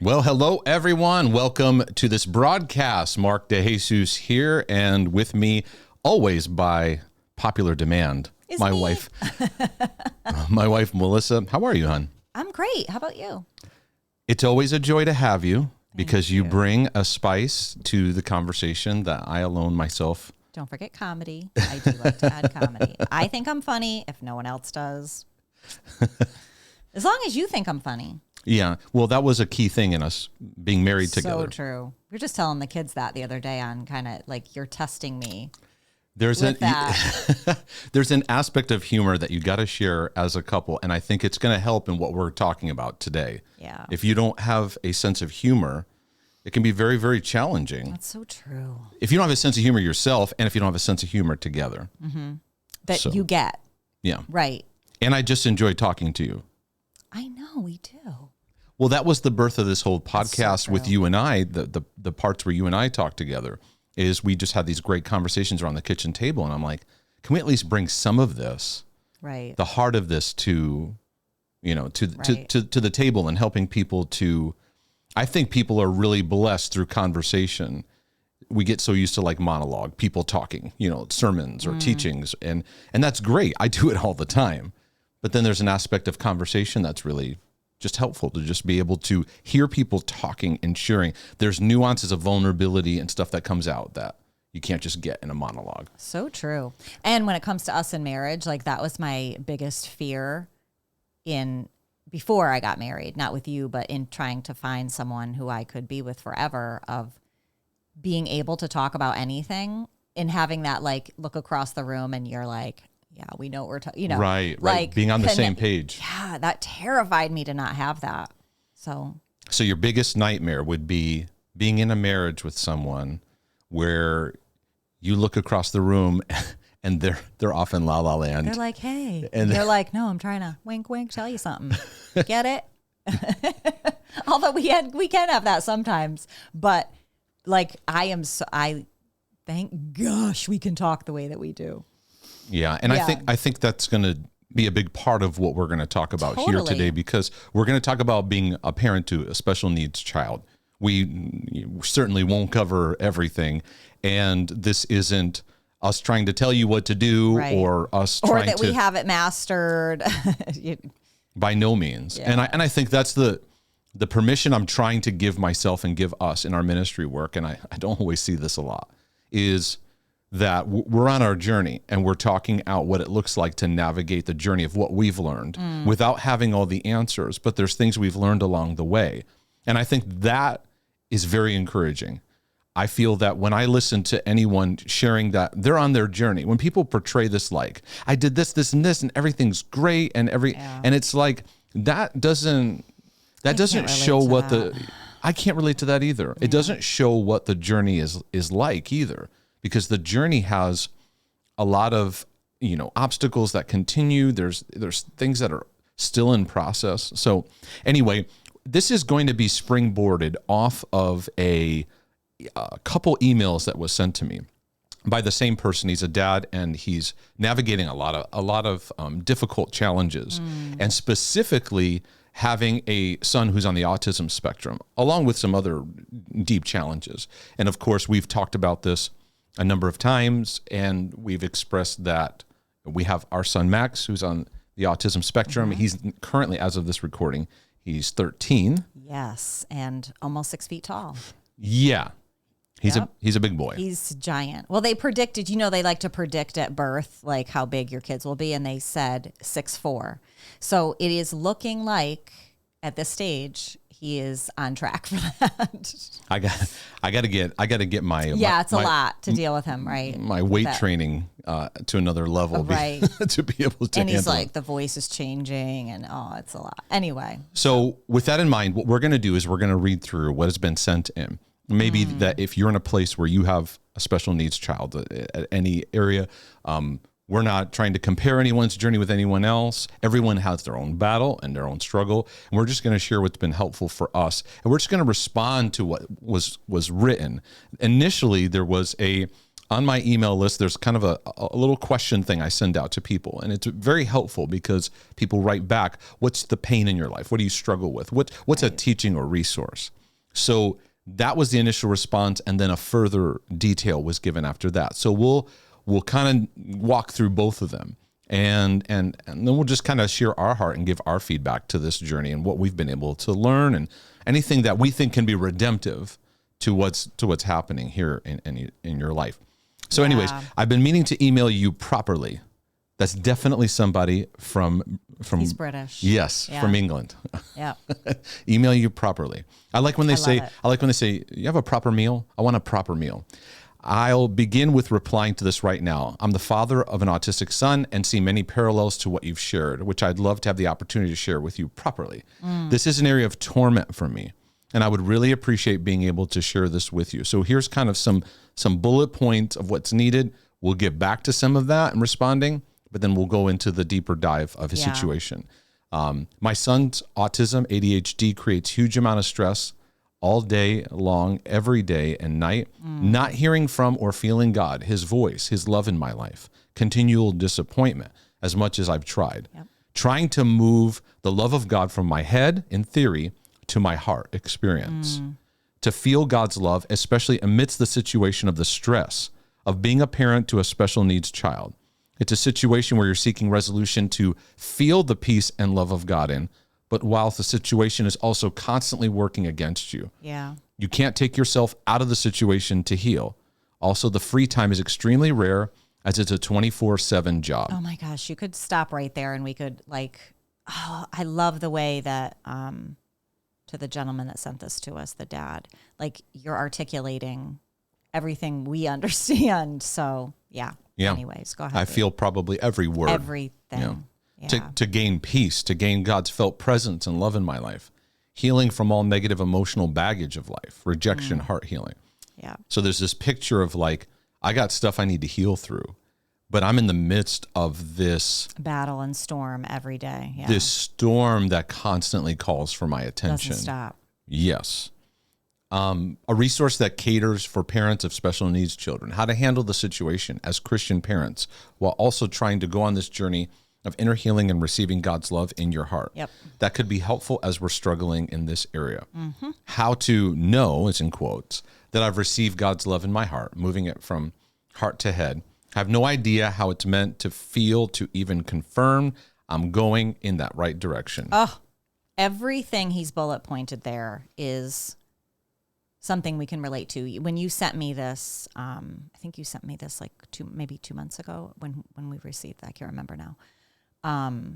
Well, hello, everyone. Welcome to this broadcast. Mark DeJesus here, and with me, always by popular demand, my wife, Melissa. How are you, hon? I'm great. How about you? It's always a joy to have you because you bring a spice to the conversation that I alone myself. Don't forget comedy. I do like to add comedy. I think I'm funny if no one else does. As long as you think I'm funny. Yeah, well, that was a key thing in us being married together. So true. We were just telling the kids that the other day on kind of like you're testing me. There's an aspect of humor that you got to share as a couple, and I think it's going to help in what we're talking about today. Yeah. If you don't have a sense of humor, it can be very, very challenging. That's so true. If you don't have a sense of humor yourself, and if you don't have a sense of humor together. Mm-hmm. That you get. Yeah. Right. And I just enjoy talking to you. I know, we do. Well, that was the birth of this whole podcast with you and I, the parts where you and I talk together, is we just had these great conversations around the kitchen table. And I'm like, can we at least bring some of this, right, the heart of this to the table and helping people to, I think people are really blessed through conversation. We get so used to like monologue, people talking, sermons or teachings. And that's great. I do it all the time. But then there's an aspect of conversation that's really just helpful to just be able to hear people talking and sharing. There's nuances of vulnerability and stuff that comes out that you can't just get in a monologue. So true. And when it comes to us in marriage, like that was my biggest fear before I got married, not with you, but in trying to find someone who I could be with forever, of being able to talk about anything and having that like look across the room and you're like, yeah, we know what we're talking, Right. Like being on the same page. Yeah, that terrified me to not have that. So your biggest nightmare would be being in a marriage with someone where you look across the room and they're off in La La Land. They're like, hey. And they're like, no, I'm trying to wink, wink, tell you something. Get it? Although we can have that sometimes. But like I thank gosh we can talk the way that we do. Yeah, and I think that's going to be a big part of what we're going to talk about here today, because we're going to talk about being a parent to a special needs child. We certainly won't cover everything, and this isn't us trying to tell you what to do or us trying to... Or that we have it mastered. By no means. Yeah. And I think that's the permission I'm trying to give myself and give us in our ministry work, and I don't always see this a lot, is that we're on our journey and we're talking out what it looks like to navigate the journey of what we've learned without having all the answers, but there's things we've learned along the way. And I think that is very encouraging. I feel that when I listen to anyone sharing that they're on their journey, when people portray this like, I did this, this, and this, and everything's great, and and it's like, that doesn't show what I can't relate to that either. Yeah. It doesn't show what the journey is like either. Because the journey has a lot of, obstacles that continue. There's things that are still in process. So anyway, this is going to be springboarded off of a couple emails that was sent to me by the same person. He's a dad, and he's navigating a lot of difficult challenges, and specifically having a son who's on the autism spectrum, along with some other deep challenges. And of course, we've talked about this a number of times, and we've expressed that we have our son Max, who's on the autism spectrum. He's currently, as of this recording, he's 13. Yes, and almost 6 feet tall. Yeah, he's a big boy. He's giant. Well, they predicted, they like to predict at birth like how big your kids will be, and they said 6'4". So it is looking like at this stage he is on track for that. I got to get my it's a lot to deal with him, right? My weight training to another level, right? To be able to. And he's handle like the voice is changing, and it's a lot. Anyway, so with that in mind, what we're going to do is we're going to read through what has been sent in. Maybe that if you're in a place where you have a special needs child at any area. We're not trying to compare anyone's journey with anyone else. Everyone has their own battle and their own struggle. And we're just going to share what's been helpful for us. And we're just going to respond to what was written. Initially, there was a on my email list, there's kind of a little question thing I send out to people. And it's very helpful because people write back, what's the pain in your life? What do you struggle with? What's a teaching or resource? So that was the initial response. And then a further detail was given after that. So we'll kind of walk through both of them. And then we'll just kind of share our heart and give our feedback to this journey and what we've been able to learn and anything that we think can be redemptive to what's happening here in your life. So anyways, I've been meaning to email you properly. That's definitely somebody from He's British. Yes, from England. Yeah. Email you properly. I like when they say you have a proper meal. I want a proper meal. I'll begin with replying to this right now. I'm the father of an autistic son and see many parallels to what you've shared, which I'd love to have the opportunity to share with you properly. This is an area of torment for me, and I would really appreciate being able to share this with you. So here's kind of some bullet points of what's needed. We'll get back to some of that and responding, but then we'll go into the deeper dive of his situation. My son's autism, ADHD, creates huge amount of stress all day long, every day and night, not hearing from or feeling God, his voice, his love in my life, continual disappointment as much as I've tried. Trying to move the love of God from my head, in theory, to my heart experience. To feel God's love, especially amidst the situation of the stress of being a parent to a special needs child. It's a situation where you're seeking resolution to feel the peace and love of God in, but while the situation is also constantly working against you. Yeah. You can't take yourself out of the situation to heal. Also, the free time is extremely rare as it's a 24/7 job. Oh my gosh, you could stop right there and we could I love the way that, to the gentleman that sent this to us, the dad, you're articulating everything we understand. So yeah. Anyways, go ahead. I feel probably every word. Everything. To gain peace, to gain God's felt presence and love in my life, healing from all negative emotional baggage of life, rejection, heart healing. Yeah. So there's this picture of I got stuff I need to heal through, but I'm in the midst of this battle and storm every day. Yeah. This storm that constantly calls for my attention. Doesn't stop. Yes. A resource that caters for parents of special needs children, how to handle the situation as Christian parents while also trying to go on this journey of inner healing and receiving God's love in your heart. Yep. That could be helpful as we're struggling in this area. How to know, it's in quotes, that I've received God's love in my heart, moving it from heart to head. I have no idea how it's meant to feel to even confirm I'm going in that right direction. Oh, everything he's bullet pointed there is something we can relate to. When you sent me this, I think you sent me this maybe 2 months ago when we received that. I can't remember now.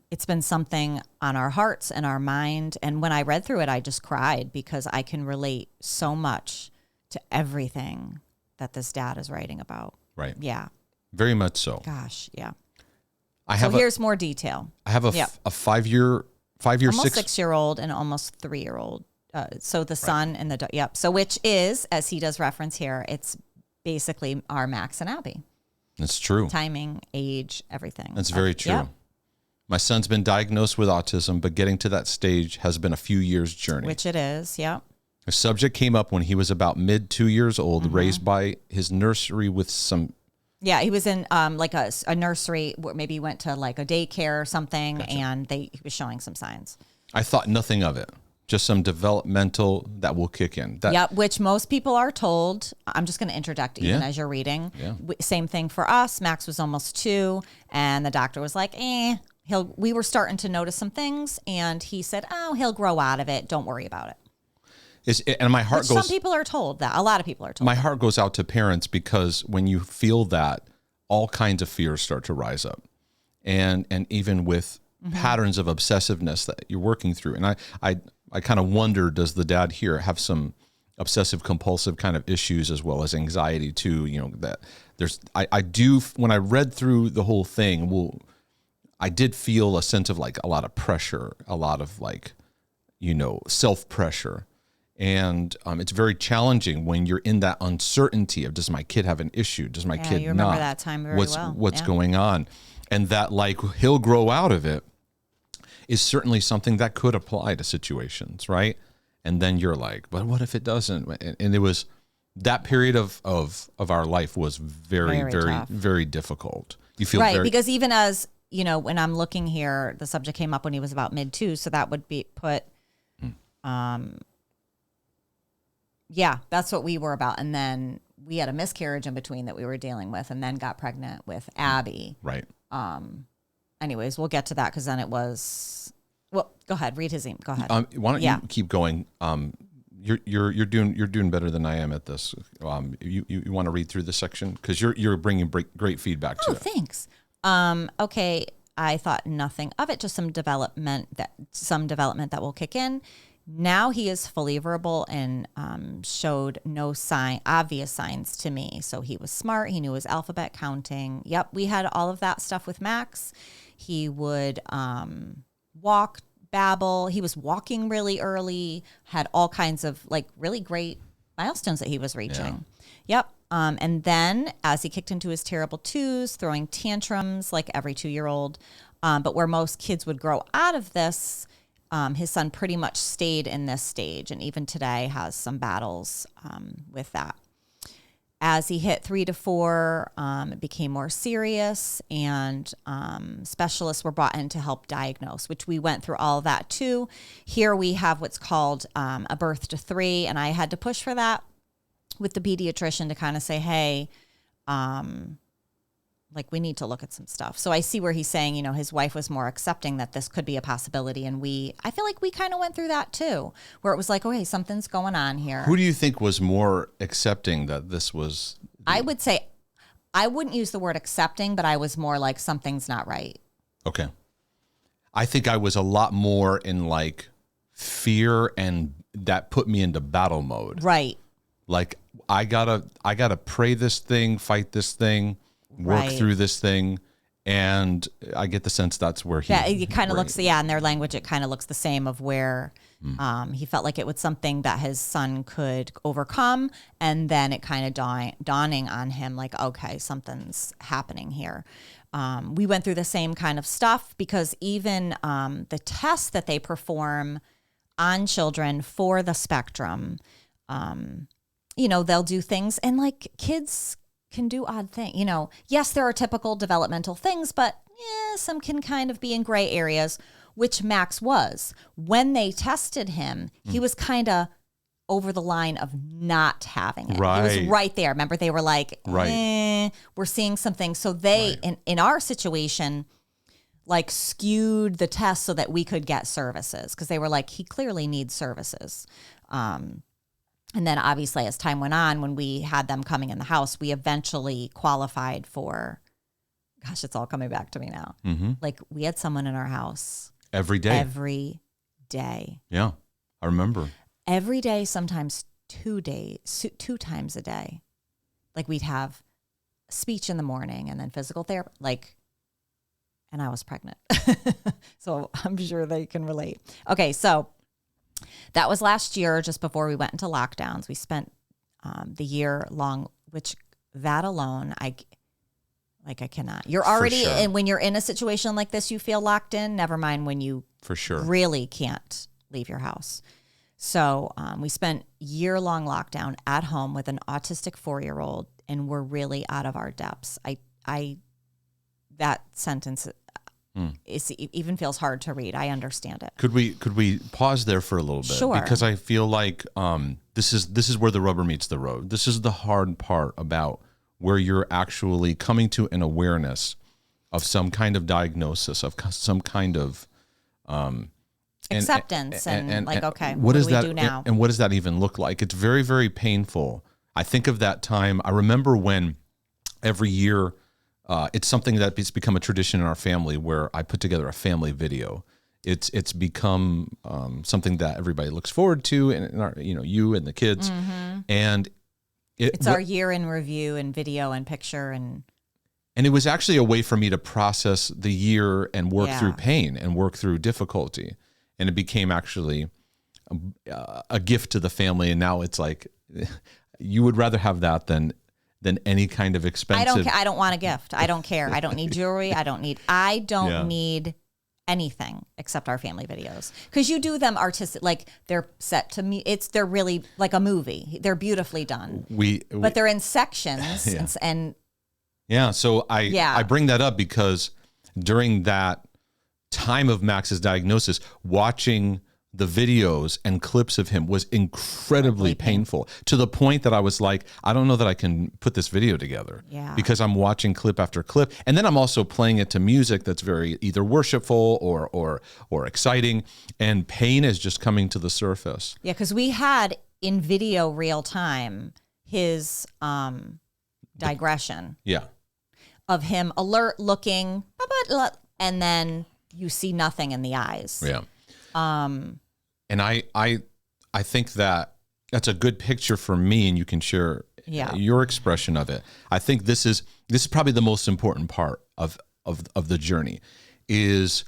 It's been something on our hearts and our mind. And when I read through it, I just cried because I can relate so much to everything that this dad is writing about. Right. Yeah. Very much so. Gosh. Yeah. So here's more detail. I have a 5-year, almost 6-year-old and almost 3-year-old. So the son and the, So which is, as he does reference here, it's basically our Max and Abby. It's true. Timing, age, everything. That's very true. Yep. My son's been diagnosed with autism, but getting to that stage has been a few years' journey. Which it is, yeah. The subject came up when he was about mid 2 years old, raised by his nursery with some... Yeah, he was in a nursery where maybe he went to a daycare or something, and he was showing some signs. I thought nothing of it. Just some developmental that will kick in. Which most people are told. I'm just going to interject even as you're reading. Yeah. Same thing for us. Max was almost 2, and the doctor was like, we were starting to notice some things, and he said, he'll grow out of it. Don't worry about it. And my heart goes... Some people are told that. A lot of people are told My heart goes out to parents because when you feel that, all kinds of fears start to rise up. And even with patterns of obsessiveness that you're working through. And I kind of wonder, does the dad here have some obsessive compulsive kind of issues as well as anxiety too? That I do, when I read through the whole thing, I did feel a sense of a lot of pressure, a lot of self-pressure. And it's very challenging when you're in that uncertainty of, does my kid have an issue? Does my kid you remember not? that time very well. What's going on? And that he'll grow out of it is certainly something that could apply to situations, right? And then you're like, but what if it doesn't? And it was that period of our life was very, Very very, tough. very difficult. You feel Right, very, because even as, when I'm looking here, the subject came up when he was about mid 2, so that would be put, yeah, that's what we were about. And then we had a miscarriage in between that we were dealing with, and then got pregnant with Abby. right. Anyways, we'll get to that because then it was, well, go ahead, read his email. Go ahead. Why don't Yeah. you keep going? You're doing better than I am at this. You want to read through this section because you're bringing great feedback to Oh, it. thanks. Okay, I thought nothing of it, just some development that will kick in. Now he is fully verbal and showed no obvious signs to me. So he was smart. He knew his alphabet counting. Yep, we had all of that stuff with Max. He would walk, babble. He was walking really early, had all kinds of like really great milestones that he was reaching. Yep. And then as he kicked into his terrible 2s, throwing tantrums like every 2-year-old, but where most kids would grow out of this, his son pretty much stayed in this stage, and even today has some battles with that. As he hit 3 to 4, it became more serious, and specialists were brought in to help diagnose, which we went through all of that too. Here we have what's called a birth to 3, and I had to push for that with the pediatrician to kind of say, hey, like we need to look at some stuff. So I see where he's saying, his wife was more accepting that this could be a possibility. And I feel like we kind of went through that too, where it was like, okay, something's going on here. Who do you think was more accepting that this was? I would say, I wouldn't use the word accepting, but I was more like something's not right. Okay. I think I was a lot more in like fear, and that put me into battle mode. Right. Like I gotta pray this thing, fight this thing, work Right. through this thing. And I get the sense that's where he. Yeah, it kind of looks, in their language, it kind of looks the same of where he felt like it was something that his son could overcome. And then it kind of dawning on him like, okay, something's happening here. We went through the same kind of stuff because even the tests that they perform on children for the spectrum, they'll do things, and like kids can do odd things. Yes, there are typical developmental things, but some can kind of be in gray areas, which Max was. When they tested him, he was kind of over the line of not having it. Right. He was right there. Remember, they were like, we're seeing something. So they, in our situation, like skewed the test so that we could get services, because they were like, he clearly needs services. And then obviously as time went on, when we had them coming in the house, we eventually qualified for, gosh, it's all coming back to me now. Mm-hmm. Like we had someone in our house Every day. every day. Yeah, I remember. Every day, sometimes 2 times a day. Like we'd have speech in the morning and then physical therapy, and I was pregnant. So I'm sure they can relate. Okay, so that was last year, just before we went into lockdowns. We spent the year long, which that alone, I cannot. You're already, sure. and when you're in a situation like this, you feel locked in. Never mind when you For sure. really can't leave your house. So we spent year-long lockdown at home with an autistic 4-year-old, and we're really out of our depths. That sentence even feels hard to read. I understand it. Could we pause there for a little bit? Sure. Because I feel like this is where the rubber meets the road. This is the hard part about where you're actually coming to an awareness of some kind of diagnosis, of some kind of Acceptance and okay, what do is we that do now? and what does that even look like? It's very, very painful. I think of that time. I remember when every year it's something that it's become a tradition in our family where I put together a family video. It's become something that everybody looks forward to, and our, you and the kids, and It's our year in review and video and picture and it was actually a way for me to process the year and work through pain and work through difficulty. And it became actually a gift to the family. And now it's like, you would rather have that than any kind of expensive. I don't want a gift. I don't care. I don't need jewelry. I don't need anything except our family videos, because you do them artistic, like they're set to me. They're really like a movie. They're beautifully done. But they're in sections, Yeah. and Yeah. So I bring that up because during that time of Max's diagnosis, watching the videos and clips of him was incredibly painful, to the point that I was like, I don't know that I can put this video together, because I'm watching clip after clip. And then I'm also playing it to music that's very either worshipful or exciting, and pain is just coming to the surface. Yeah. Cause we had in video real time, his, digression of him alert looking, and then you see nothing in the eyes. Yeah. And I think that that's a good picture for me, and you can share your expression of it. I think this is probably the most important part of the journey, is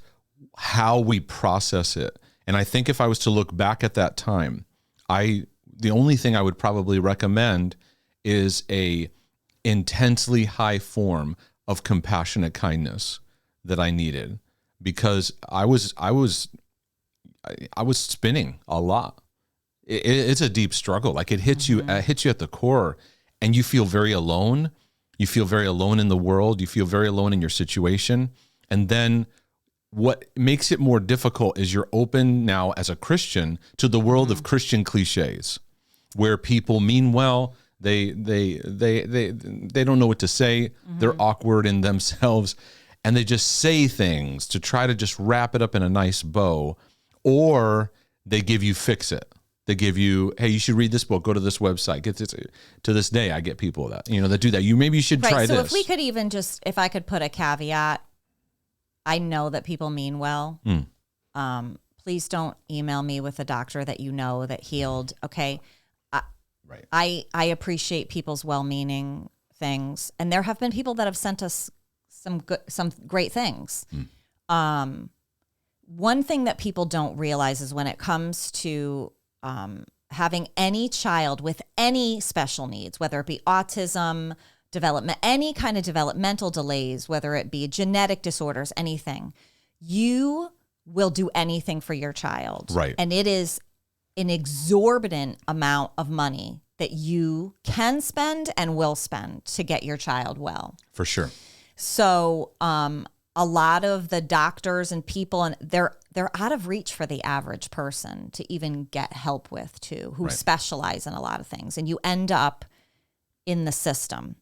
how we process it. And I think if I was to look back at that time, the only thing I would probably recommend is a intensely high form of compassionate kindness that I needed, because I was spinning a lot. It's a deep struggle. Like it hits you at the core, and you feel very alone. You feel very alone in the world. You feel very alone in your situation. And then what makes it more difficult is you're open now as a Christian to the world of Christian cliches, where people mean well. They don't know what to say. They're awkward in themselves, and they just say things to try to just wrap it up in a nice bow. Or they give you fix it. They give you, hey, you should read this book. Go to this website. Get this. To this day, I get people that do that. Maybe you should try so this. If we could even if I could put a caveat, I know that people mean well. Please don't email me with a doctor that that healed. Okay, right. I appreciate people's well-meaning things, and there have been people that have sent us some great things. One thing that people don't realize is when it comes to having any child with any special needs, whether it be autism, development, any kind of developmental delays, whether it be genetic disorders, anything, you will do anything for your child. Right. And it is an exorbitant amount of money that you can spend and will spend to get your child well. For sure. So, a lot of the doctors and people, and they're out of reach for the average person to even get help with too, who specialize in a lot of things. And you end up in the system.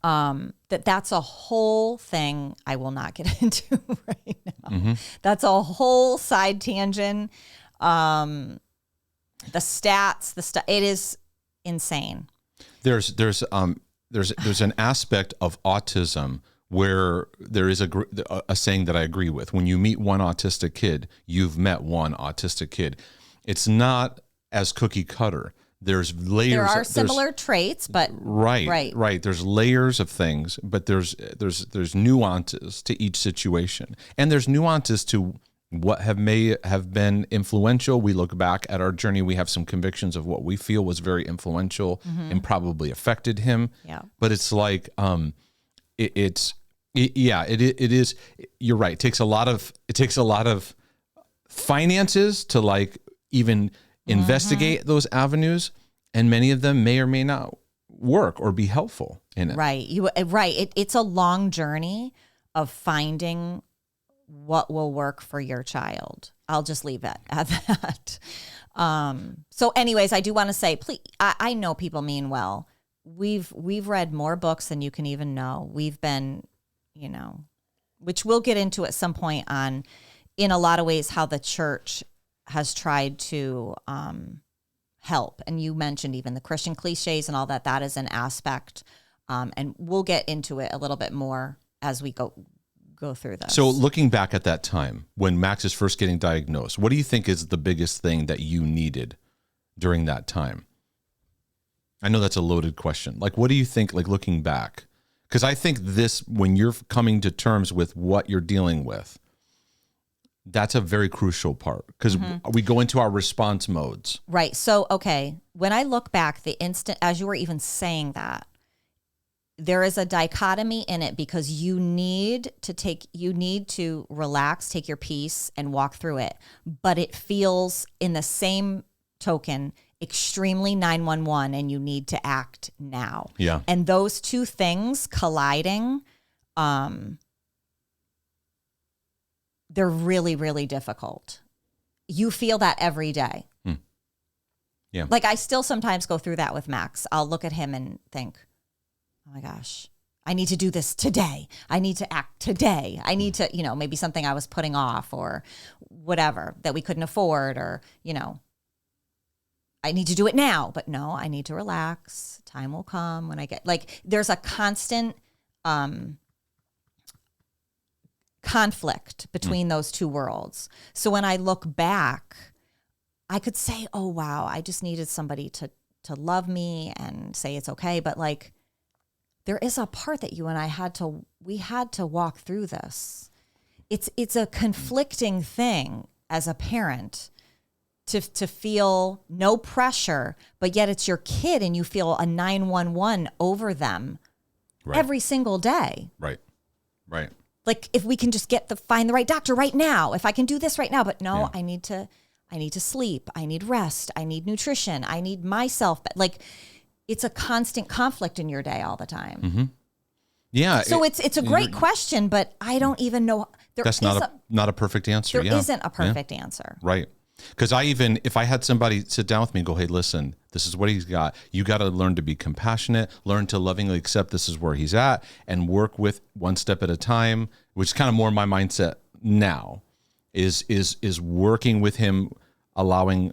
That's a whole thing I will not get into right now. That's a whole side tangent. The stats, it is insane. There's an aspect of autism where there is a saying that I agree with. When you meet one autistic kid, you've met one autistic kid. It's not as cookie cutter. There's layers. There are similar traits, but right. There's layers of things, but there's nuances to each situation, and there's nuances to what may have been influential. We look back at our journey. We have some convictions of what we feel was very influential and probably affected him. Yeah. But it's like it is. You're right. It takes a lot of finances to like even investigate those avenues, and many of them may or may not work or be helpful in it. Right. It's a long journey of finding what will work for your child. I'll just leave it at that. So anyways, I do want to say, please, I know people mean well. We've read more books than you can even know. We've been, which we'll get into at some point on, in a lot of ways, how the church has tried to help. And you mentioned even the Christian cliches and all that. That is an aspect. And we'll get into it a little bit more as we go through this. So looking back at that time when Max is first getting diagnosed, what do you think is the biggest thing that you needed during that time? I know that's a loaded question. Like, what do you think, like looking back? Because I think when you're coming to terms with what you're dealing with, that's a very crucial part, because we go into our response modes. Right. So, okay, when I look back, the instant, as you were even saying that, there is a dichotomy in it because you need to relax, take your peace and walk through it. But it feels in the same token extremely 911 and you need to act now. Yeah. And those two things colliding, they're really, really difficult. You feel that every day. Yeah. Like I still sometimes go through that with Max. I'll look at him and think, oh my gosh, I need to do this today. I need to act today. I need to, maybe something I was putting off or whatever that we couldn't afford or, I need to do it now. But no, I need to relax. Time will come when I get, there's a constant conflict between those two worlds. So when I look back, I could say, oh, wow, I just needed somebody to love me and say it's okay. But there is a part that you and I had to walk through this. It's a conflicting thing as a parent to feel no pressure, but yet it's your kid and you feel a 911 over them every single day. Right. Like if we can just find the right doctor right now, if I can do this right now, but no, I need to sleep. I need rest. I need nutrition. I need myself. It's a constant conflict in your day all the time. Mm-hmm. Yeah. So it's a great question, but I don't even know. That's not a perfect answer. There isn't a perfect answer. Right. Because if I had somebody sit down with me and go, hey, listen, this is what he's got. You got to learn to be compassionate, learn to lovingly accept this is where he's at and work with one step at a time, which is kind of more my mindset now is working with him, allowing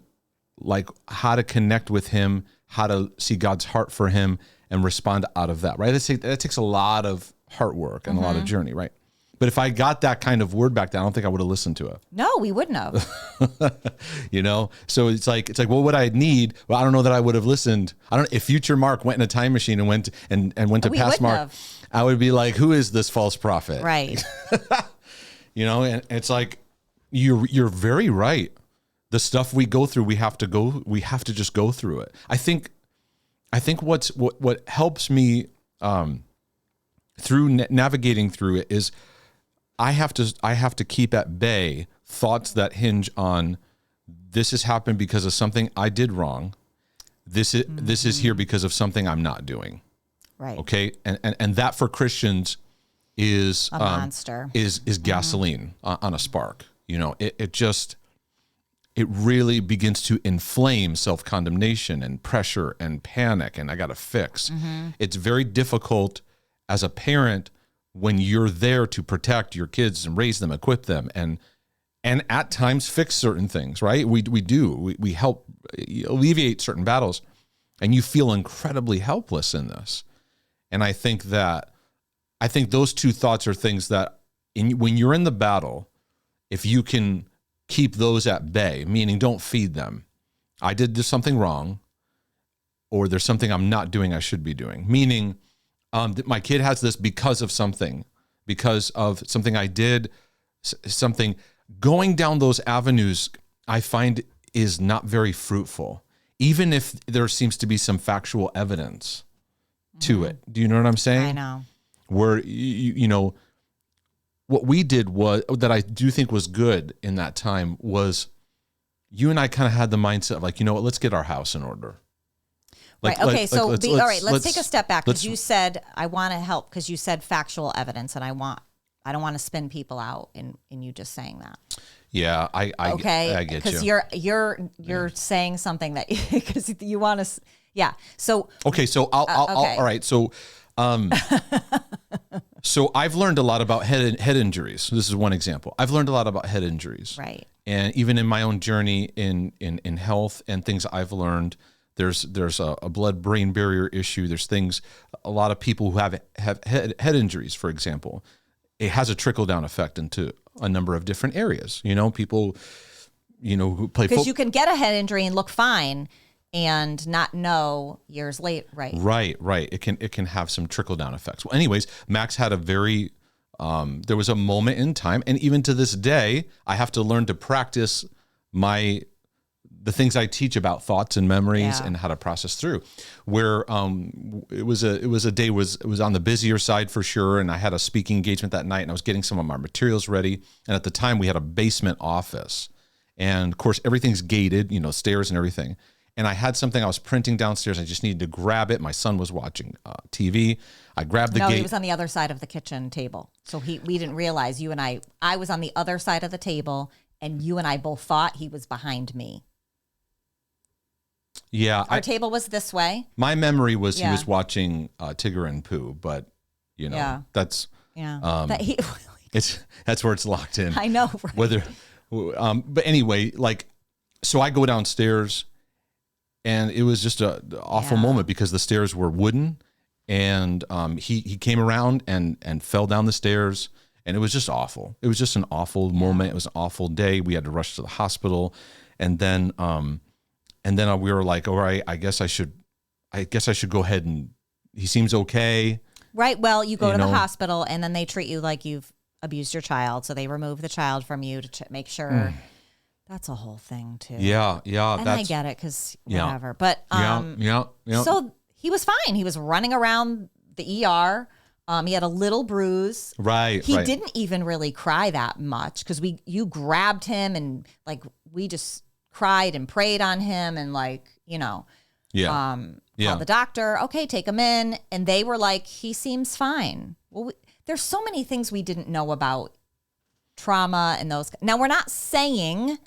how to connect with him, how to see God's heart for him and respond out of that, right? That takes a lot of heart work and a lot of journey, right? But if I got that kind of word back then, I don't think I would have listened to it. No, we wouldn't have. So it's like, well, what I need, well, I don't know that I would have listened. I don't know if future Mark went in a time machine and went to past Mark, I would be like, who is this false prophet? Right. And it's like, you're very right. The stuff we go through, we have to just go through it. I think what helps me through navigating through it is I have to keep at bay thoughts that hinge on this has happened because of something I did wrong. This is here because of something I'm not doing. Right. Okay. And that for Christians is a monster. Is gasoline on a spark. It really begins to inflame self-condemnation and pressure and panic and I got to fix. It's very difficult as a parent when you're there to protect your kids and raise them, equip them, and at times fix certain things, right? We help alleviate certain battles, and you feel incredibly helpless in this. And I think those two thoughts are things that when you're in the battle, if you can keep those at bay, meaning don't feed them. I did something wrong, or there's something I'm not doing I should be doing, meaning my kid has this because of something I did, something. Going down those avenues, I find is not very fruitful, even if there seems to be some factual evidence to it. Do you know what I'm saying? I know. Where, what we did was, that I do think was good in that time was you and I kind of had the mindset of what, let's get our house in order. Right. Okay. Let's take a step back because you said I want to help because you said factual evidence, and I don't want to spin people out in you just saying that. Yeah, I get you. Because you're saying something that because you want to. Yeah. So. Okay. So all right. So, so I've learned a lot about head injuries. This is one example. I've learned a lot about head injuries. Right. And even in my own journey in health and things I've learned. There's a blood-brain barrier issue. There's things, a lot of people who have head injuries, for example, it has a trickle-down effect into a number of different areas. People, who play football. Because you can get a head injury and look fine and not know years late. Right. Right. It can have some trickle-down effects. Well, anyways, Max had a very, there was a moment in time, and even to this day, I have to learn to practice the the things I teach about thoughts and memories Yeah. and how to process through. Where it was a day it was on the busier side for sure, and I had a speaking engagement that night, and I was getting some of my materials ready. And at the time, we had a basement office, and of course, everything's gated, stairs and everything. And I had something I was printing downstairs. I just needed to grab it. My son was watching TV. I grabbed the No, gate. he was on the other side of the kitchen table. So we didn't realize I was on the other side of the table, and you and I both thought he was behind me. Yeah. Our table was this way. My memory was he Yeah. was watching Tigger and Pooh, but Yeah. that's Yeah. that's where it's locked in. I know, right? Whether, but anyway, so I go downstairs, and it was just an awful Yeah. moment because the stairs were wooden, and he came around and fell down the stairs, and it was just awful. It was just an awful moment. It was an awful day. We had to rush to the hospital, and then we were like, all right, I guess I should go ahead, and he seems okay. Right. Well, you go to the hospital, and then they treat you like you've abused your child. So they remove the child from you to make sure. That's a whole thing too. Yeah. And I get it because whatever. But yeah. So he was fine. He was running around the ER. He had a little bruise. Right. He didn't even really cry that much because you grabbed him and we just cried and prayed on him and called the doctor. Okay, take him in, and they were like, he seems fine. Well, there's so many things we didn't know about trauma and those. Now we're not saying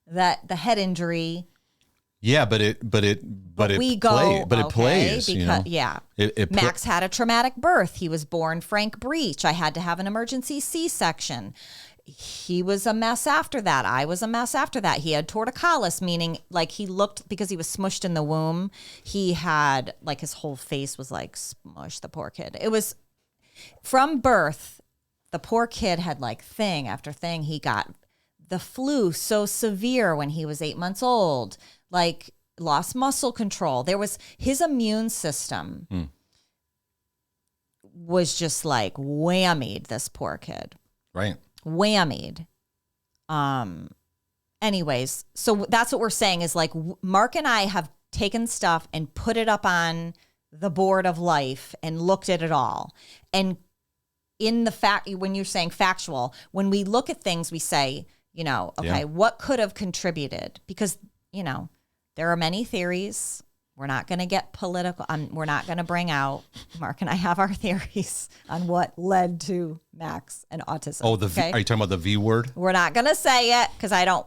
that the head injury. Yeah, but it plays. Because Max had a traumatic birth. He was born Frank Breech. I had to have an emergency C-section. He was a mess after that. I was a mess after that. He had torticollis, meaning he looked, because he was smushed in the womb, he had his whole face was smushed, the poor kid. It was from birth. The poor kid had thing after thing. He got the flu so severe when he was 8 months old, lost muscle control. There was his immune system was just whammied, this poor kid. Right. Whammied. Anyways, so that's what we're saying is Mark and I have taken stuff and put it up on the board of life and looked at it all. And in the fact, when you're saying factual, when we look at things, we say, what could have contributed? Because, there are many theories. We're not going to get political. We're not going to bring out, Mark and I have our theories on what led to Max and autism. Oh, are you talking about the V word? We're not going to say it because I don't.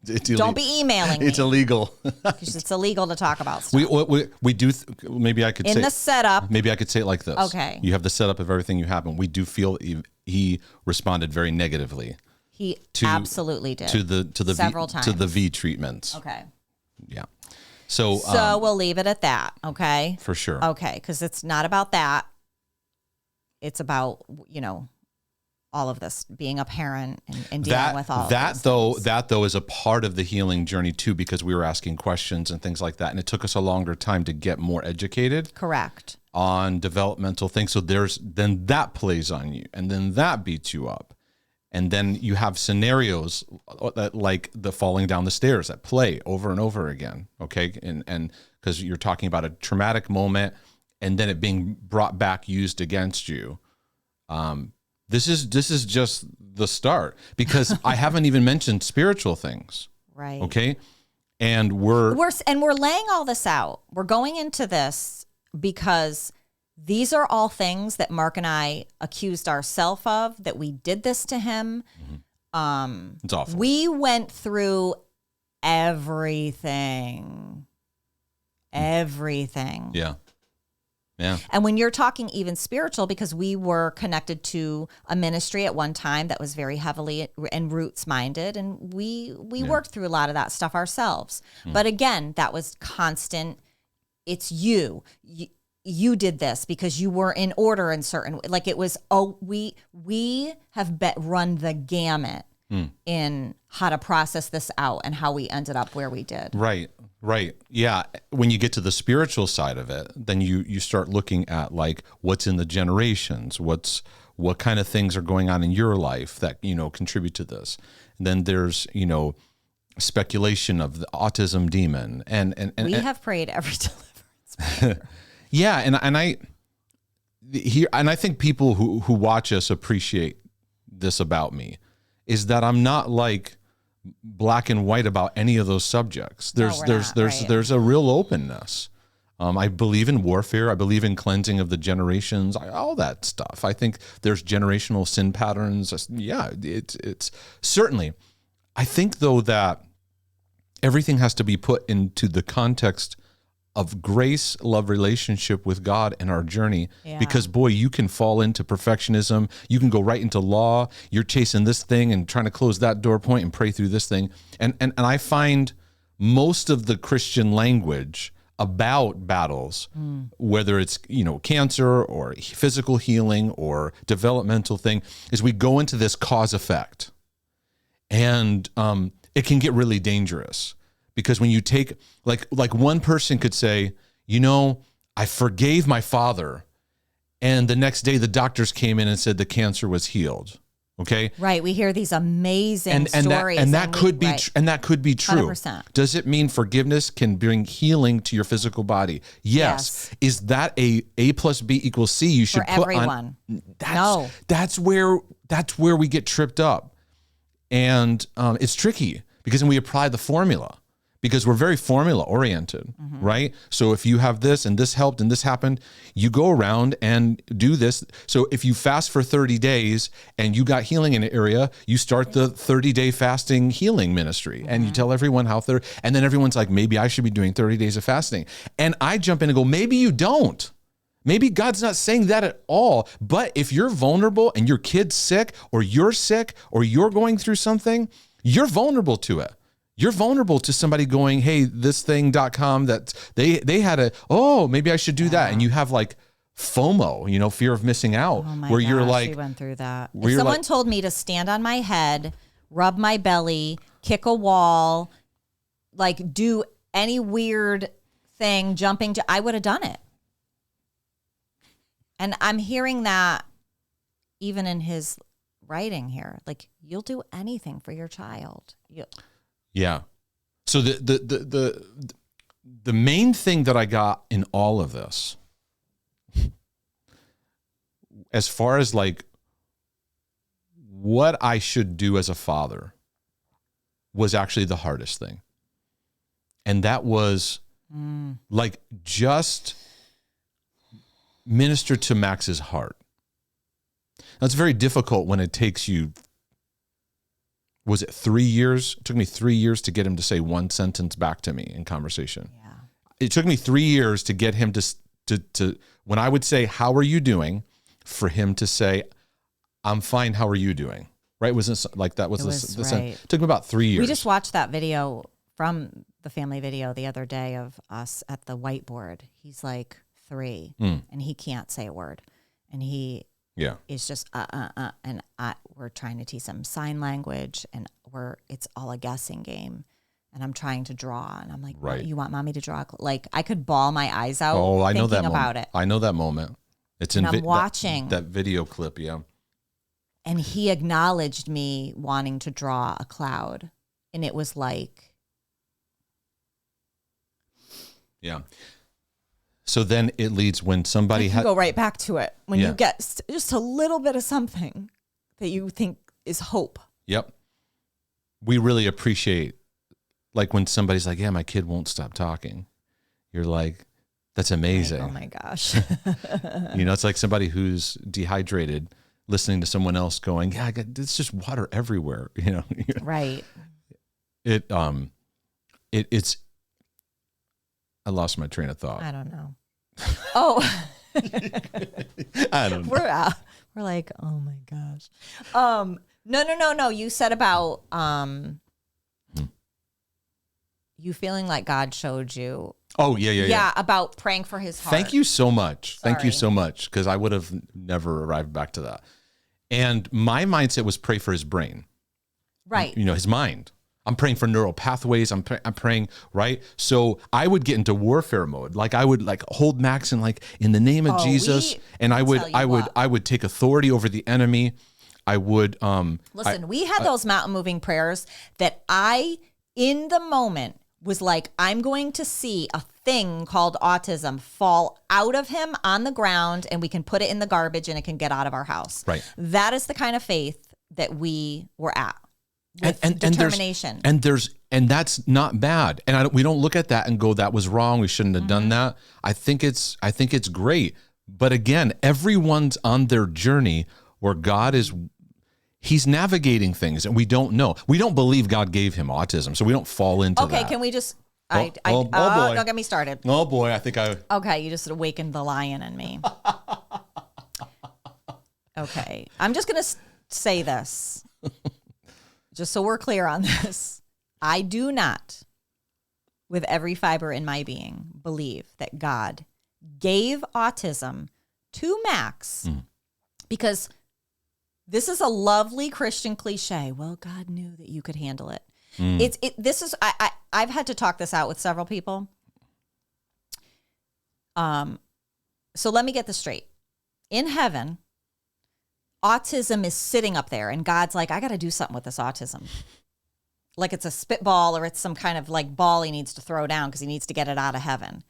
Don't be emailing me. It's illegal. Because it's illegal to talk about stuff. We do. Maybe I could say the setup. Maybe I could say it like this. Okay. You have the setup of everything you have, and we do feel he responded very negatively. He absolutely did to the several times to the V treatments. Okay. Yeah. So we'll leave it at that. Okay. For sure. Okay, because it's not about that. It's about all of this, being a parent and dealing with all that. Of That though is a part of the healing journey too, because we were asking questions and things like that, and it took us a longer time to get more educated. Correct. On developmental things. So then that plays on you, and then that beats you up. And then you have scenarios that like the falling down the stairs that play over and over again. Okay. And because you're talking about a traumatic moment and then it being brought back, used against you. This is just the start, because I haven't even mentioned spiritual things. Right. Okay. And we're laying all this out. We're going into this because these are all things that Mark and I accused ourselves of, that we did this to him. Mm-hmm. It's awful. We went through everything. Everything. Yeah. Yeah. And when you're talking even spiritual, because we were connected to a ministry at one time that was very heavily and roots minded, and we worked through a lot of that stuff ourselves. But again, that was constant. It's you did this because you were in order in certain, it was, we have run the gamut in how to process this out and how we ended up where we did. Right. Yeah. When you get to the spiritual side of it, then you start looking at what's in the generations, what kind of things are going on in your life that, contribute to this. And then there's, speculation of the autism demon, and we have prayed every deliverance prayer. Yeah, and I think people who watch us appreciate this about me, is that I'm not like black and white about any of those subjects. There's a real openness. I believe in warfare. I believe in cleansing of the generations, all that stuff. I think there's generational sin patterns. Yeah, it's certainly. I think, though, that everything has to be put into the context of grace, love, relationship with God and our journey. Yeah. Because, boy, you can fall into perfectionism. You can go right into law. You're chasing this thing and trying to close that door point and pray through this thing. And I find most of the Christian language about battles, whether it's, cancer or physical healing or developmental thing, is we go into this cause effect. And it can get really dangerous, because when you take, like one person could say, I forgave my father, and the next day the doctors came in and said the cancer was healed. Okay. Right. We hear these amazing stories. That could be true. 100%. Does it mean forgiveness can bring healing to your physical body? Yes. Is that a plus B equals C you should for put everyone? No. That's where we get tripped up. And it's tricky, because then we apply the formula, because we're very formula oriented, right? So if you have this and this helped and this happened, you go around and do this. So if you fast for 30 days and you got healing in an area, you start the 30-day fasting healing ministry, and you tell everyone and then everyone's like, maybe I should be doing 30 days of fasting. And I jump in and go, maybe you don't. Maybe God's not saying that at all. But if you're vulnerable and your kid's sick or you're going through something, you're vulnerable to it. You're vulnerable to somebody going, hey, thisthing.com, that they had maybe I should do that. And you have like FOMO, fear of missing out, where you're like, we went through that. If someone told me to stand on my head, rub my belly, kick a wall, like do any weird thing, I would have done it. And I'm hearing that even in his writing here, like, you'll do anything for your child. Yeah. So the main thing that I got in all of this, as far as like what I should do as a father, was actually the hardest thing. And that was like just minister to Max's heart. That's very difficult when it takes you, was it 3 years? It took me 3 years to get him to say one sentence back to me in conversation. Yeah. It took me 3 years to get him to when I would say, how are you doing? For him to say, I'm fine, how are you doing? Right? Wasn't like that was the right. It took me about 3 years. We just watched that video from the family video the other day of us at the whiteboard. He's like 3 and he can't say a word. And he is just and we're trying to teach him sign language, and it's all a guessing game. And I'm trying to draw, and I'm like, right. You want mommy to draw? Like, I could bawl my eyes out. Oh, I know that about moment. It. I know that moment. It's and I'm watching that video clip. Yeah. And he acknowledged me wanting to draw a cloud, and it was like, yeah. So then it leads when somebody you go right back to it when you get just a little bit of something that you think is hope. Yep. We really appreciate, like, when somebody's like, yeah, my kid won't stop talking. You're like, that's amazing. Like, oh my gosh. It's like somebody who's dehydrated listening to someone else going, yeah, it's just water everywhere. Right. It's, I lost my train of thought. I don't know. Oh, I don't know. We're like, oh my gosh. No. You said about you feeling like God showed you. Oh, yeah. Yeah, about praying for his heart. Thank you so much. Sorry. Thank you so much, because I would have never arrived back to that. And my mindset was pray for his brain. Right. His mind. I'm praying for neural pathways. I'm praying, right? So I would get into warfare mode. Like, I would like hold Max and like, in the name of Jesus, and I would take authority over the enemy. I would listen. We had those mountain moving prayers that I in the moment was like, I'm going to see a thing called autism fall out of him on the ground, and we can put it in the garbage and it can get out of our house. Right. That is the kind of faith that we were at. With And determination. And that's not bad. And we don't look at that and go, that was wrong. We shouldn't have done that. I think it's great. But again, everyone's on their journey where he's navigating things and we don't know. We don't believe God gave him autism, so we don't fall into that. Okay, can we just... boy. Don't get me started. Oh boy, I think Okay, you just awakened the lion in me. Okay, I'm just going to say this, just so we're clear on this. I do not, with every fiber in my being, believe that God gave autism to Max because this is a lovely Christian cliche. Well, God knew that you could handle it. I've had to talk this out with several people. So let me get this straight. In heaven, autism is sitting up there and God's like, I got to do something with this autism. Like it's a spitball or it's some kind of like ball he needs to throw down because he needs to get it out of heaven.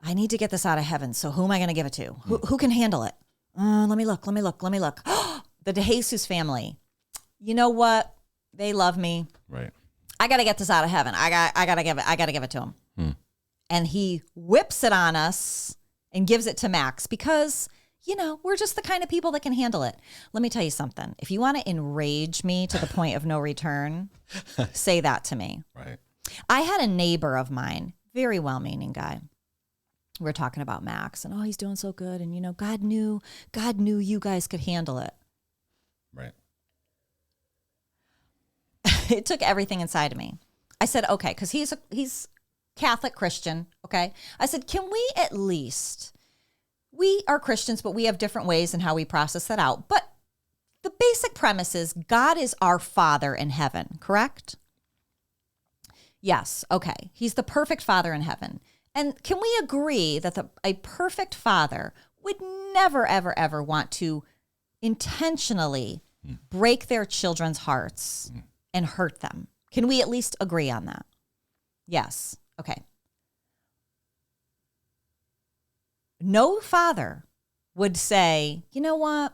I need to get this out of heaven. So who am I going to give it to? Who can handle it? Let me look. The DeJesus family. You know what? They love me. Right. I got to get this out of heaven. I got to give it to him. And he whips it on us and gives it to Max because, we're just the kind of people that can handle it. Let me tell you something. If you want to enrage me to the point of no return, say that to me. Right. I had a neighbor of mine, very well-meaning guy. We were talking about Max and, he's doing so good. And, God knew you guys could handle it. Right. It took everything inside of me. I said, okay, because he's Catholic Christian, okay? I said, can we at least, we are Christians, but we have different ways in how we process that out. But the basic premise is God is our Father in heaven, correct? Yes, okay. He's the perfect Father in heaven. And can we agree that a perfect father would never, ever, ever want to intentionally break their children's hearts and hurt them? Can we at least agree on that? Yes. Okay. No father would say, you know what?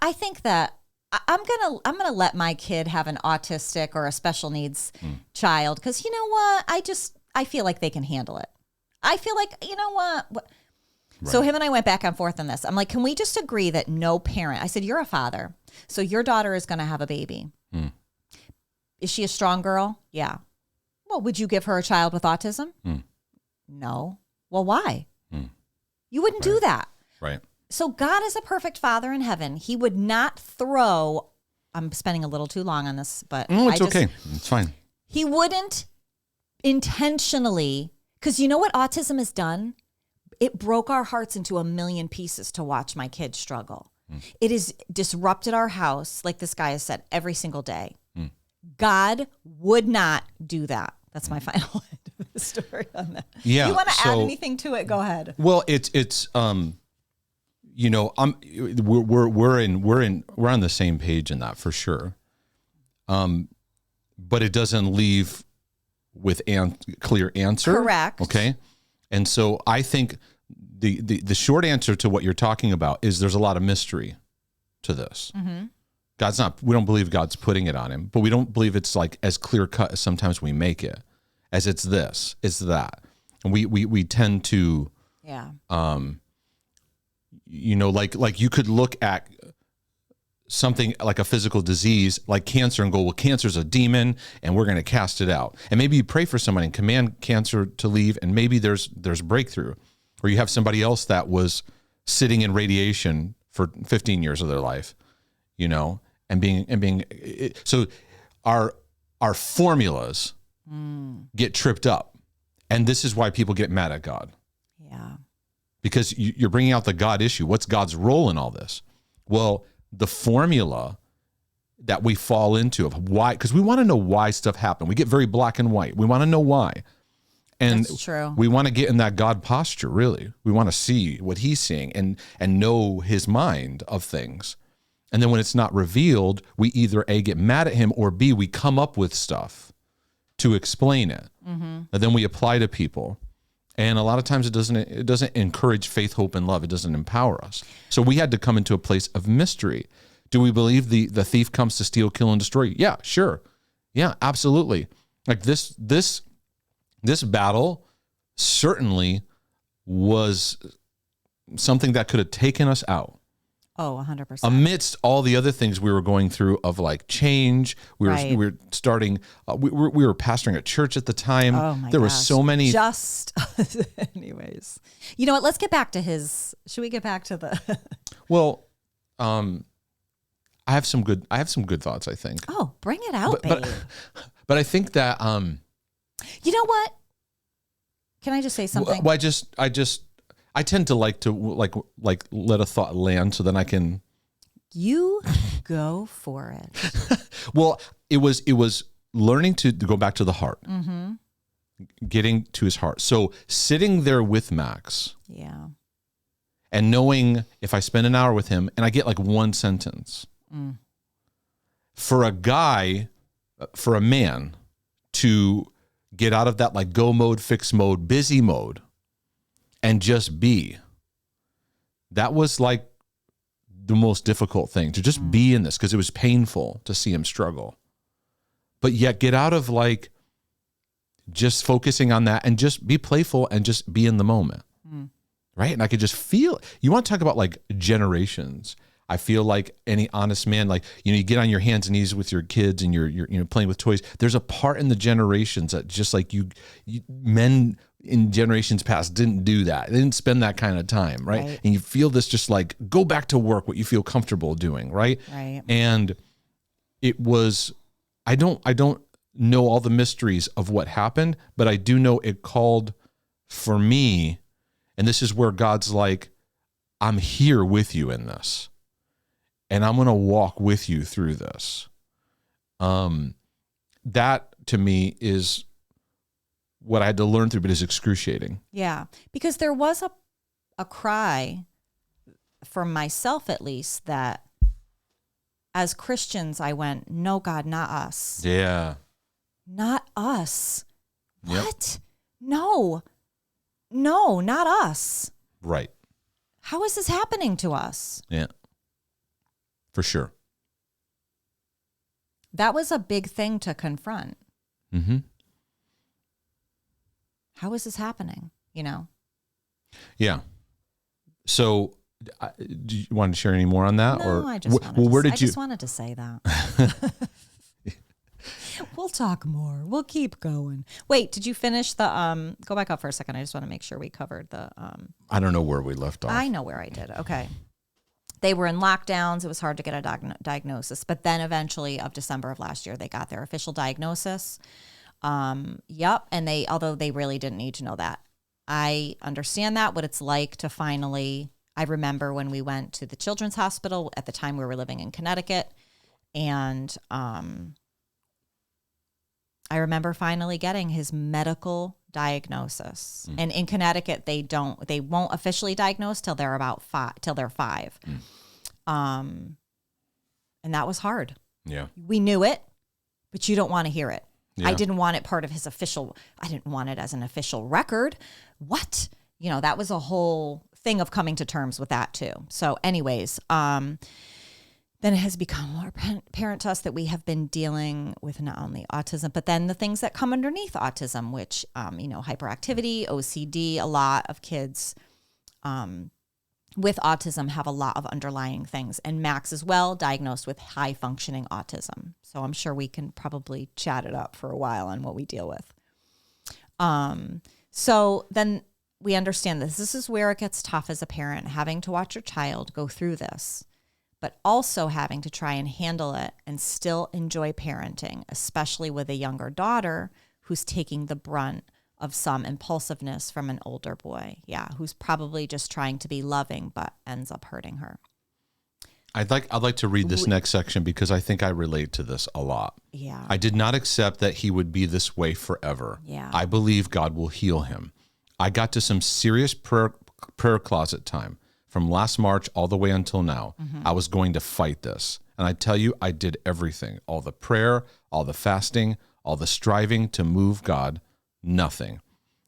I think that I'm gonna let my kid have an autistic or a special needs child because you know what? I feel like they can handle it. I feel like, you know what? Right. So him and I went back and forth on this. I'm like, can we just agree that no parent, I said, you're a father, so your daughter is going to have a baby. Is she a strong girl? Yeah. Well, would you give her a child with autism? No. Well, why? You wouldn't do that. Right. So God is a perfect father in heaven. He would not throw, I'm spending a little too long on this, but it's okay. It's fine. He wouldn't intentionally, because you know what autism has done? It broke our hearts into a million pieces to watch my kids struggle. It has disrupted our house, like this guy has said, every single day. God would not do that. That's my final end of the story on that. Yeah. You want to add anything to it? Go ahead. Well, it's we're on the same page in that for sure. But it doesn't leave with clear answer. Correct. Okay. And so I think the short answer to what you're talking about is there's a lot of mystery to this. We don't believe God's putting it on him, but we don't believe it's like as clear cut as sometimes we make it, as it's this, it's that. And we tend to, like you could look at something like a physical disease like cancer and go, well, cancer's a demon and we're going to cast it out. And maybe you pray for somebody and command cancer to leave, and maybe there's breakthrough. Or you have somebody else that was sitting in radiation for 15 years of their life, and being so our formulas get tripped up. And this is why people get mad at God. Yeah. Because you're bringing out the God issue. What's God's role in all this? Well, the formula that we fall into of why, because we want to know why stuff happened. We get very black and white. We want to know why. And that's true. We want to get in that God posture, really. We want to see what he's seeing and know his mind of things. And then when it's not revealed, we either A, get mad at him, or B, we come up with stuff to explain it. And then we apply to people. And a lot of times it doesn't encourage faith, hope, and love. It doesn't empower us. So we had to come into a place of mystery. Do we believe the thief comes to steal, kill, and destroy? Yeah, sure. Yeah, absolutely. Like this battle certainly was something that could have taken us out. Oh, 100%. Amidst all the other things we were going through of like change, we were starting. We were pastoring a church at the time. Oh my there were gosh. so many. Anyways, you know what? Let's get back to his. Should we get back to the? Well, I have some good thoughts, I think. Oh, bring it out, babe. But I think that you know what? Can I just say something? Well, I tend to like let a thought land so then I can. You go for it. Well, it was learning to go back to the heart, getting to his heart. So sitting there with Max, Yeah. and knowing if I spend an hour with him and I get like one sentence, for a man to get out of that like go mode, fix mode, busy mode, and just be, that was like the most difficult thing, to just be in this, because it was painful to see him struggle. But yet get out of like just focusing on that and just be playful and just be in the moment. Right? And I could just feel, you want to talk about like generations. I feel like any honest man, like, you get on your hands and knees with your kids and you're playing with toys. There's a part in the generations that just like you men in generations past didn't do that. They didn't spend that kind of time, right? And you feel this just like go back to work, what you feel comfortable doing, right? And it was, I don't know all the mysteries of what happened, but I do know it called for me, and this is where God's like, I'm here with you in this, and I'm going to walk with you through this. That to me is what I had to learn through, but is excruciating. Yeah, because there was a cry for myself, at least, that as Christians, I went, no, God, not us. Yeah. Not us. Yep. What? No, not us. Right. How is this happening to us? Yeah. For sure. That was a big thing to confront. Mm-hmm. How is this happening? Yeah. So, do you want to share any more on that? No, or I just just wanted to say that. We'll talk more. We'll keep going. Wait, did you finish the go back up for a second? I just want to make sure we covered the I don't know where we left off. I know where I did. Okay. They were in lockdowns. It was hard to get a diagnosis, but then eventually of December of last year, they got their official diagnosis. Yep. And although they really didn't need to know that. I understand that, what it's like to finally, I remember when we went to the Children's Hospital at the time we were living in Connecticut, and I remember finally getting his medical diagnosis. And in Connecticut, they won't officially diagnose till they're five. And that was hard. Yeah. We knew it, but you don't want to hear it. Yeah. I didn't want it part of his official, I didn't want it as an official record. What? That was a whole thing of coming to terms with that too. So anyways, then it has become more apparent to us that we have been dealing with not only autism, but then the things that come underneath autism, which, hyperactivity, OCD. A lot of kids with autism have a lot of underlying things. And Max as well, diagnosed with high functioning autism. So I'm sure we can probably chat it up for a while on what we deal with. So then we understand this. This is where it gets tough as a parent, having to watch your child go through this, but also having to try and handle it and still enjoy parenting, especially with a younger daughter who's taking the brunt of some impulsiveness from an older boy. Yeah, who's probably just trying to be loving, but ends up hurting her. I'd like to read this next section because I think I relate to this a lot. Yeah. I did not accept that he would be this way forever. Yeah. I believe God will heal him. I got to some serious prayer closet time from last March all the way until now. I was going to fight this. And I tell you, I did everything, all the prayer, all the fasting, all the striving to move God, nothing.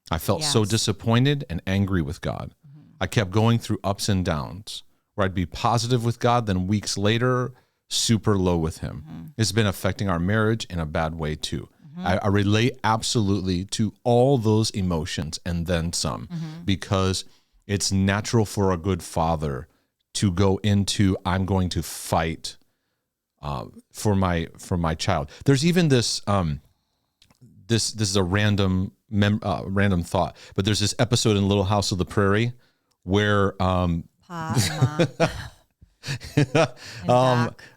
I felt so disappointed and angry with God. I kept going through ups and downs where I'd be positive with God, then weeks later, super low with him. It's been affecting our marriage in a bad way too. I relate absolutely to all those emotions and then some, because it's natural for a good father to go into, I'm going to fight for my child. There's even this this is a random thought, but there's this episode in Little House of the Prairie where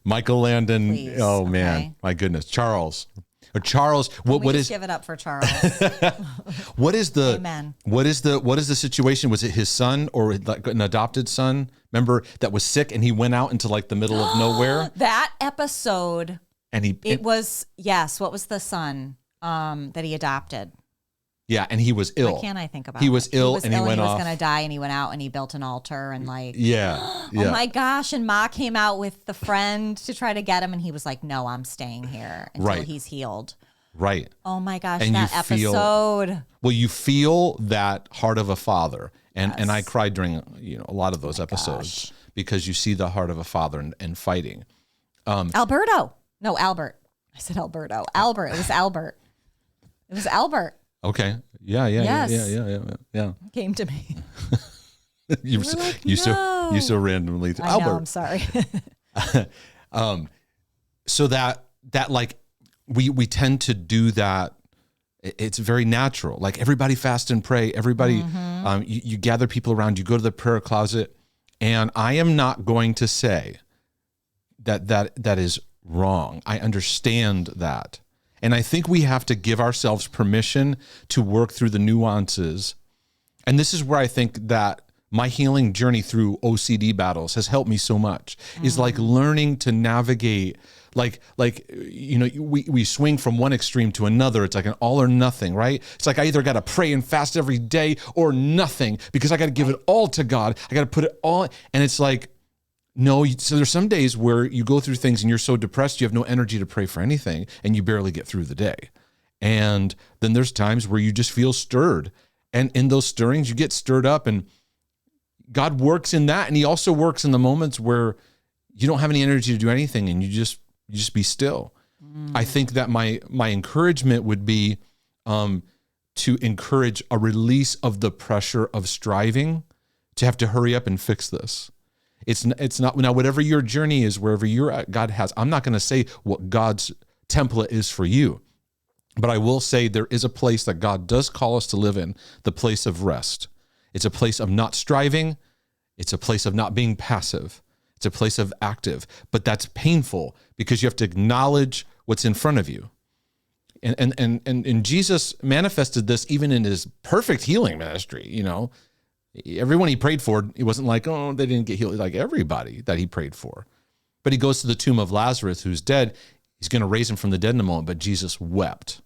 Michael Landon, Please. oh man, Okay. my goodness, Charles. What is give it up for Charles? what is the Amen. what is the situation? Was it his son or like an adopted son? Remember that was sick and he went out into like the middle of nowhere? That episode, And what was the son that he adopted? yeah, and he was ill. Why can't I think about it? He was ill and he went he was off. going to die and he went out and he built an altar and like, Yeah. oh my gosh. And Ma came out with the friend to try to get him. And he was like, no, I'm staying here until Right. he's healed. Right. Oh my gosh. And that you feel- episode. Well, you feel that heart of a father. And I cried during a lot of those episodes because you see the heart of a father and fighting. Alberto. No, Albert. I said Alberto. Albert. It was Albert. It was Albert. Okay. Yeah. Yes. Came to me. You so randomly. I know, I'm sorry. So that like we tend to do that. It's very natural. Like everybody fast and pray. Everybody, you gather people around. You go to the prayer closet, and I am not going to say that is wrong. I understand that, and I think we have to give ourselves permission to work through the nuances. And this is where I think that my healing journey through OCD battles has helped me so much. Is like learning to navigate. Like we swing from one extreme to another. It's like an all or nothing, right? It's like I either got to pray and fast every day or nothing because I got to give it all to God. I got to put it all. And it's like, no. So there's some days where you go through things and you're so depressed, you have no energy to pray for anything and you barely get through the day. And then there's times where you just feel stirred. And in those stirrings, you get stirred up and God works in that. And he also works in the moments where you don't have any energy to do anything and you just be still. I think that my encouragement would be to encourage a release of the pressure of striving to have to hurry up and fix this. It's not now, whatever your journey is, wherever you're at, God has, I'm not going to say what God's template is for you, but I will say there is a place that God does call us to live in, the place of rest. It's a place of not striving. It's a place of not being passive. It's a place of active, but that's painful because you have to acknowledge what's in front of you. And Jesus manifested this even in his perfect healing ministry. Everyone he prayed for, it wasn't like, oh, they didn't get healed. Like everybody that he prayed for. But he goes to the tomb of Lazarus, who's dead. He's going to raise him from the dead in a moment, but Jesus wept.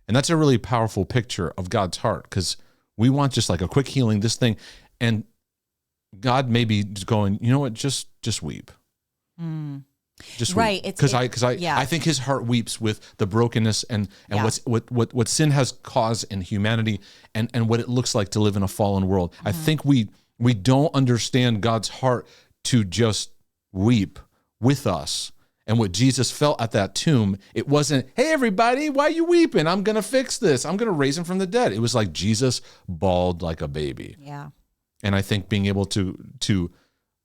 And that's a really powerful picture of God's heart because we want just like a quick healing, this thing. And God may be just going, you know what, just weep. Just right. weep. Because I think his heart weeps with the brokenness and what sin has caused in humanity and what it looks like to live in a fallen world. I think we don't understand God's heart to just weep with us. And what Jesus felt at that tomb, it wasn't, hey, everybody, why are you weeping? I'm going to fix this. I'm going to raise him from the dead. It was like Jesus bawled like a baby. Yeah. And I think being able to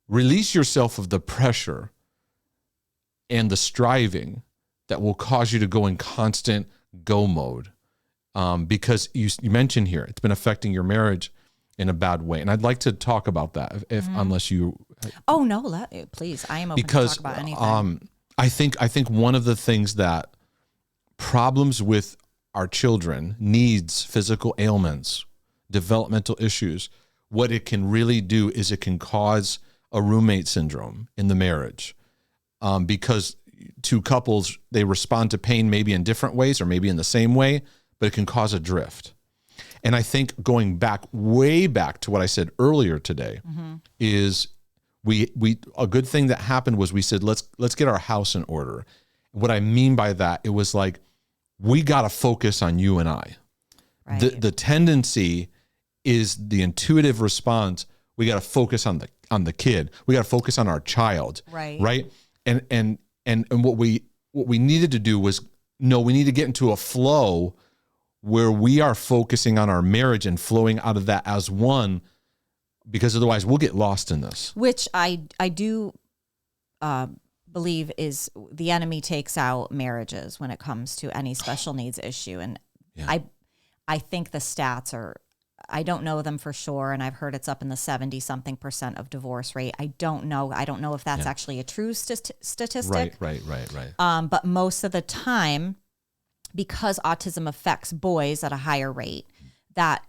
release yourself of the pressure and the striving that will cause you to go in constant go mode, because you mentioned here, it's been affecting your marriage in a bad way. And I'd like to talk about that unless you... Oh, no, please. I am open to talk about anything. I think one of the things that problems with our children, needs, physical ailments, developmental issues, what it can really do is it can cause a roommate syndrome in the marriage, because two couples, they respond to pain maybe in different ways or maybe in the same way, but it can cause a drift. And I think going way back to what I said earlier today is we a good thing that happened was we said, let's get our house in order. What I mean by that, it was like we got to focus on you and I. Right. The tendency is the intuitive response. We got to focus on the kid. We got to focus on our child. Right. And what we needed to do was, no, we need to get into a flow where we are focusing on our marriage and flowing out of that as one, because otherwise we'll get lost in this. Which I do believe is the enemy takes out marriages when it comes to any special needs issue. And I think the stats are, I don't know them for sure, and I've heard it's up in the 70-something% of divorce rate. I don't know if that's actually a true statistic. Right. But most of the time, because autism affects boys at a higher rate, that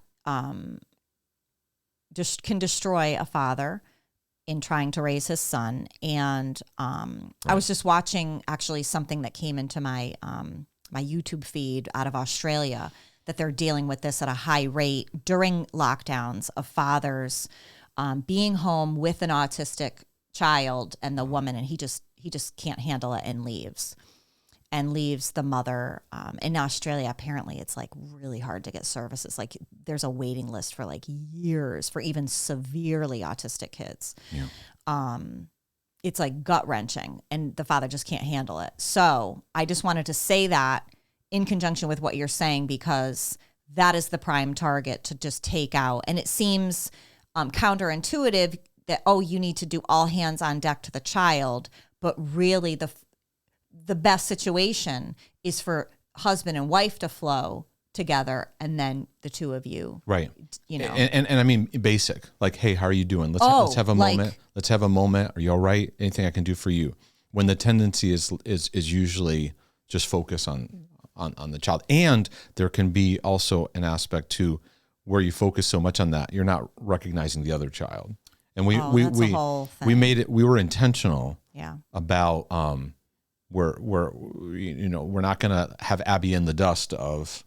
just can destroy a father in trying to raise his son. And I was just watching actually something that came into my my YouTube feed out of Australia, that they're dealing with this at a high rate during lockdowns of fathers being home with an autistic child and the woman, and he just can't handle it and leaves the mother. In Australia, apparently it's like really hard to get services. Like there's a waiting list for like years for even severely autistic kids. Yeah. It's like gut wrenching, and the father just can't handle it. So I just wanted to say that in conjunction with what you're saying, because that is the prime target to just take out. And it seems counterintuitive that, oh, you need to do all hands on deck to the child, but really the best situation is for husband and wife to flow together, and then the two of you, right? You know, and I mean basic, like, hey, how are you doing? Let's have a moment. Let's have a moment. Are you all right? Anything I can do for you? When the tendency is usually just focus on the child, and there can be also an aspect too where you focus so much on that you're not recognizing the other child. And we made it. We were intentional, about we're not going to have Abby in the dust of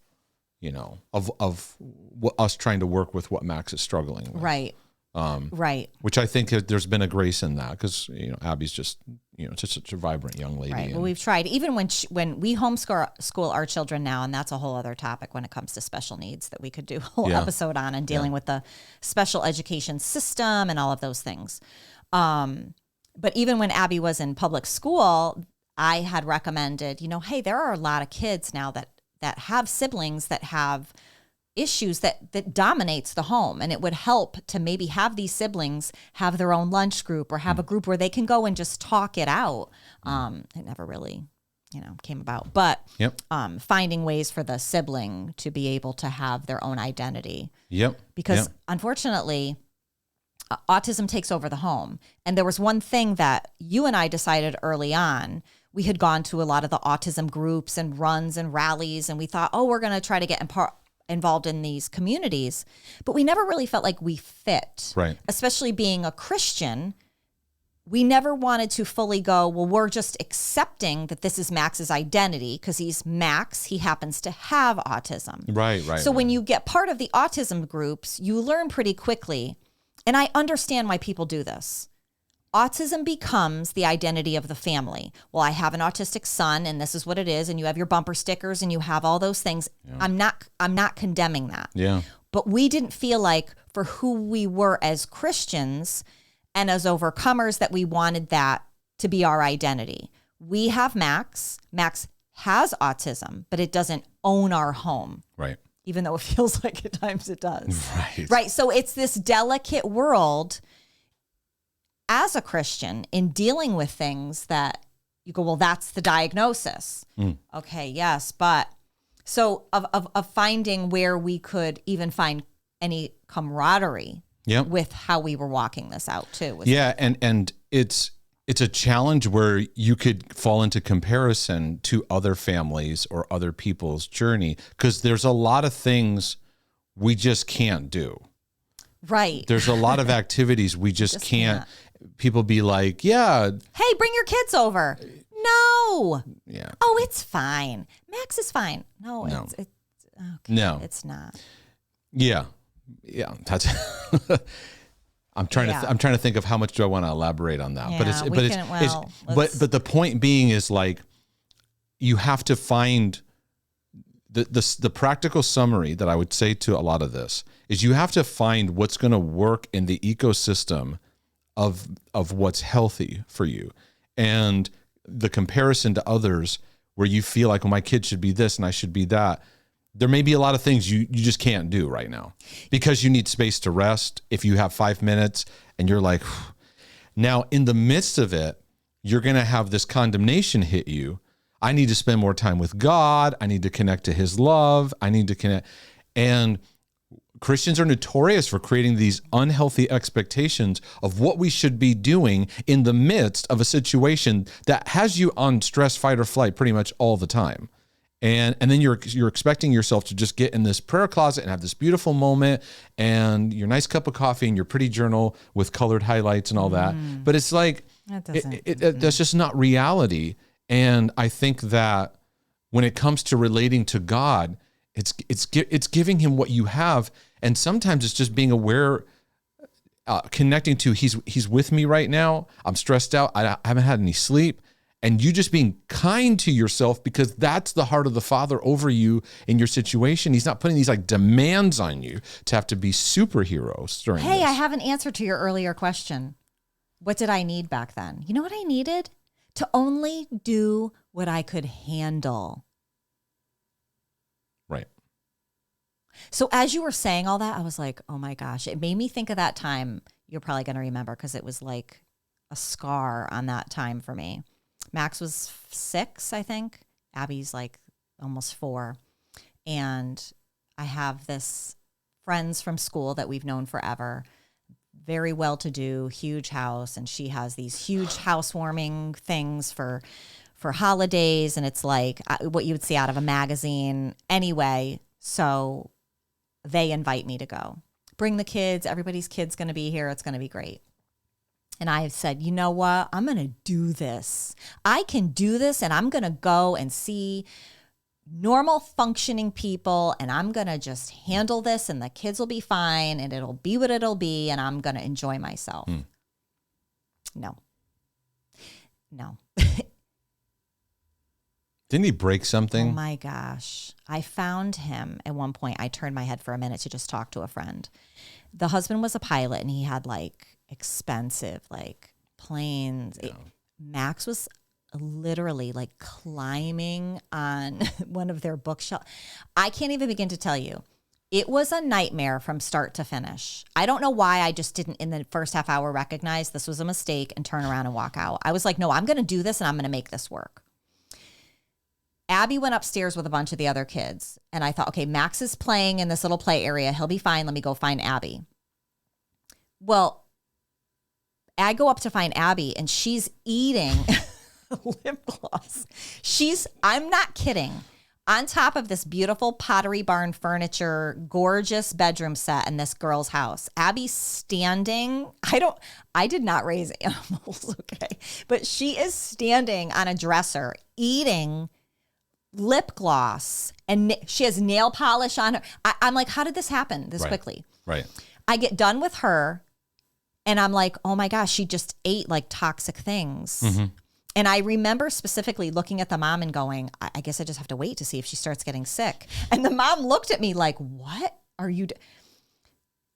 us trying to work with what Max is struggling with. Right. Right. Which I think there's been a grace in that, because Abby's just just such a vibrant young lady. Right. Well, we've tried, even when we homeschool our children now, and that's a whole other topic when it comes to special needs that we could do a whole episode on, and dealing with the special education system and all of those things. But even when Abby was in public school, I had recommended, hey, there are a lot of kids now that have siblings that have issues that dominates the home, and it would help to maybe have these siblings have their own lunch group, or have a group where they can go and just talk it out. It never really came about, but finding ways for the sibling to be able to have their own identity, because unfortunately autism takes over the home. And there was one thing that you and I decided early on. We had gone to a lot of the autism groups and runs and rallies, and we thought, we're going to try to get involved in these communities, but we never really felt like we fit. Right. Especially being a Christian, we never wanted to fully go, well, we're just accepting that this is Max's identity because he's Max. He happens to have autism. Right. So when you get part of the autism groups, you learn pretty quickly, and I understand why people do this. Autism becomes the identity of the family. Well, I have an autistic son, and this is what it is, and you have your bumper stickers, and you have all those things. Yeah. I'm not condemning that. Yeah. But we didn't feel like, for who we were as Christians and as overcomers, that we wanted that to be our identity. We have Max. Max has autism, but it doesn't own our home. Right. Even though it feels like at times it does. Right. So it's this delicate world as a Christian in dealing with things that you go, well, that's the diagnosis. Okay, yes. But so of finding where we could even find any camaraderie with how we were walking this out too. And it's a challenge where you could fall into comparison to other families or other people's journey, because there's a lot of things we just can't do. Right. There's a lot of activities we just can't. People be like, hey, bring your kids over. No. Yeah. Oh, it's fine. Max is fine. No. It's okay. No, it's not. Yeah. That's. I'm trying to think of how much do I want to elaborate on that. But the point being is, like, you have to find the practical summary that I would say to a lot of this is you have to find what's going to work in the ecosystem of what's healthy for you, and the comparison to others where you feel like, well, my kid should be this and I should be that. There may be a lot of things you just can't do right now because you need space to rest. If you have 5 minutes and you're like, now in the midst of it, you're going to have this condemnation hit you. I need to spend more time with God. I need to connect to his love. I need to connect. And Christians are notorious for creating these unhealthy expectations of what we should be doing in the midst of a situation that has you on stress, fight, or flight pretty much all the time. And then you're expecting yourself to just get in this prayer closet and have this beautiful moment and your nice cup of coffee and your pretty journal with colored highlights and all that. But it's like, that's just not reality. And I think that when it comes to relating to God, it's giving him what you have. And sometimes it's just being aware, connecting to he's with me right now. I'm stressed out. I haven't had any sleep. And you just being kind to yourself because that's the heart of the Father over you in your situation. He's not putting these like demands on you to have to be superheroes during this. Hey, I have an answer to your earlier question. What did I need back then? You know what I needed? To only do what I could handle. Right. So as you were saying all that, I was like, oh my gosh, it made me think of that time. You're probably going to remember because it was like a scar on that time for me. Max was 6, I think. Abby's like almost 4. And I have this friends from school that we've known forever, very well-to-do, huge house. And she has these huge housewarming things for holidays. And it's like what you would see out of a magazine anyway. So they invite me to go. Bring the kids. Everybody's kid's going to be here. It's going to be great. And I said, you know what? I'm going to do this. I can do this, and I'm going to go and see normal functioning people, and I'm going to just handle this, and the kids will be fine, and it'll be what it'll be, and I'm going to enjoy myself. No. Didn't he break something? Oh my gosh. I found him at one point. I turned my head for a minute to just talk to a friend. The husband was a pilot, and he had like expensive like planes. Yeah. Max was literally like climbing on one of their bookshelves. I can't even begin to tell you. It was a nightmare from start to finish. I don't know why I just didn't in the first half hour recognize this was a mistake and turn around and walk out. I was like, no, I'm going to do this and I'm going to make this work. Abby went upstairs with a bunch of the other kids. And I thought, okay, Max is playing in this little play area. He'll be fine. Let me go find Abby. Well, I go up to find Abby and she's eating lip gloss. I'm not kidding, on top of this beautiful Pottery Barn furniture, gorgeous bedroom set in this girl's house. Abby's standing. I did not raise animals, okay? But she is standing on a dresser eating lip gloss and she has nail polish on her. I'm like, how did this happen this quickly? Right. I get done with her. And I'm like, oh my gosh, she just ate like toxic things. Mm-hmm. And I remember specifically looking at the mom and going, I guess I just have to wait to see if she starts getting sick. And the mom looked at me like, what are you doing?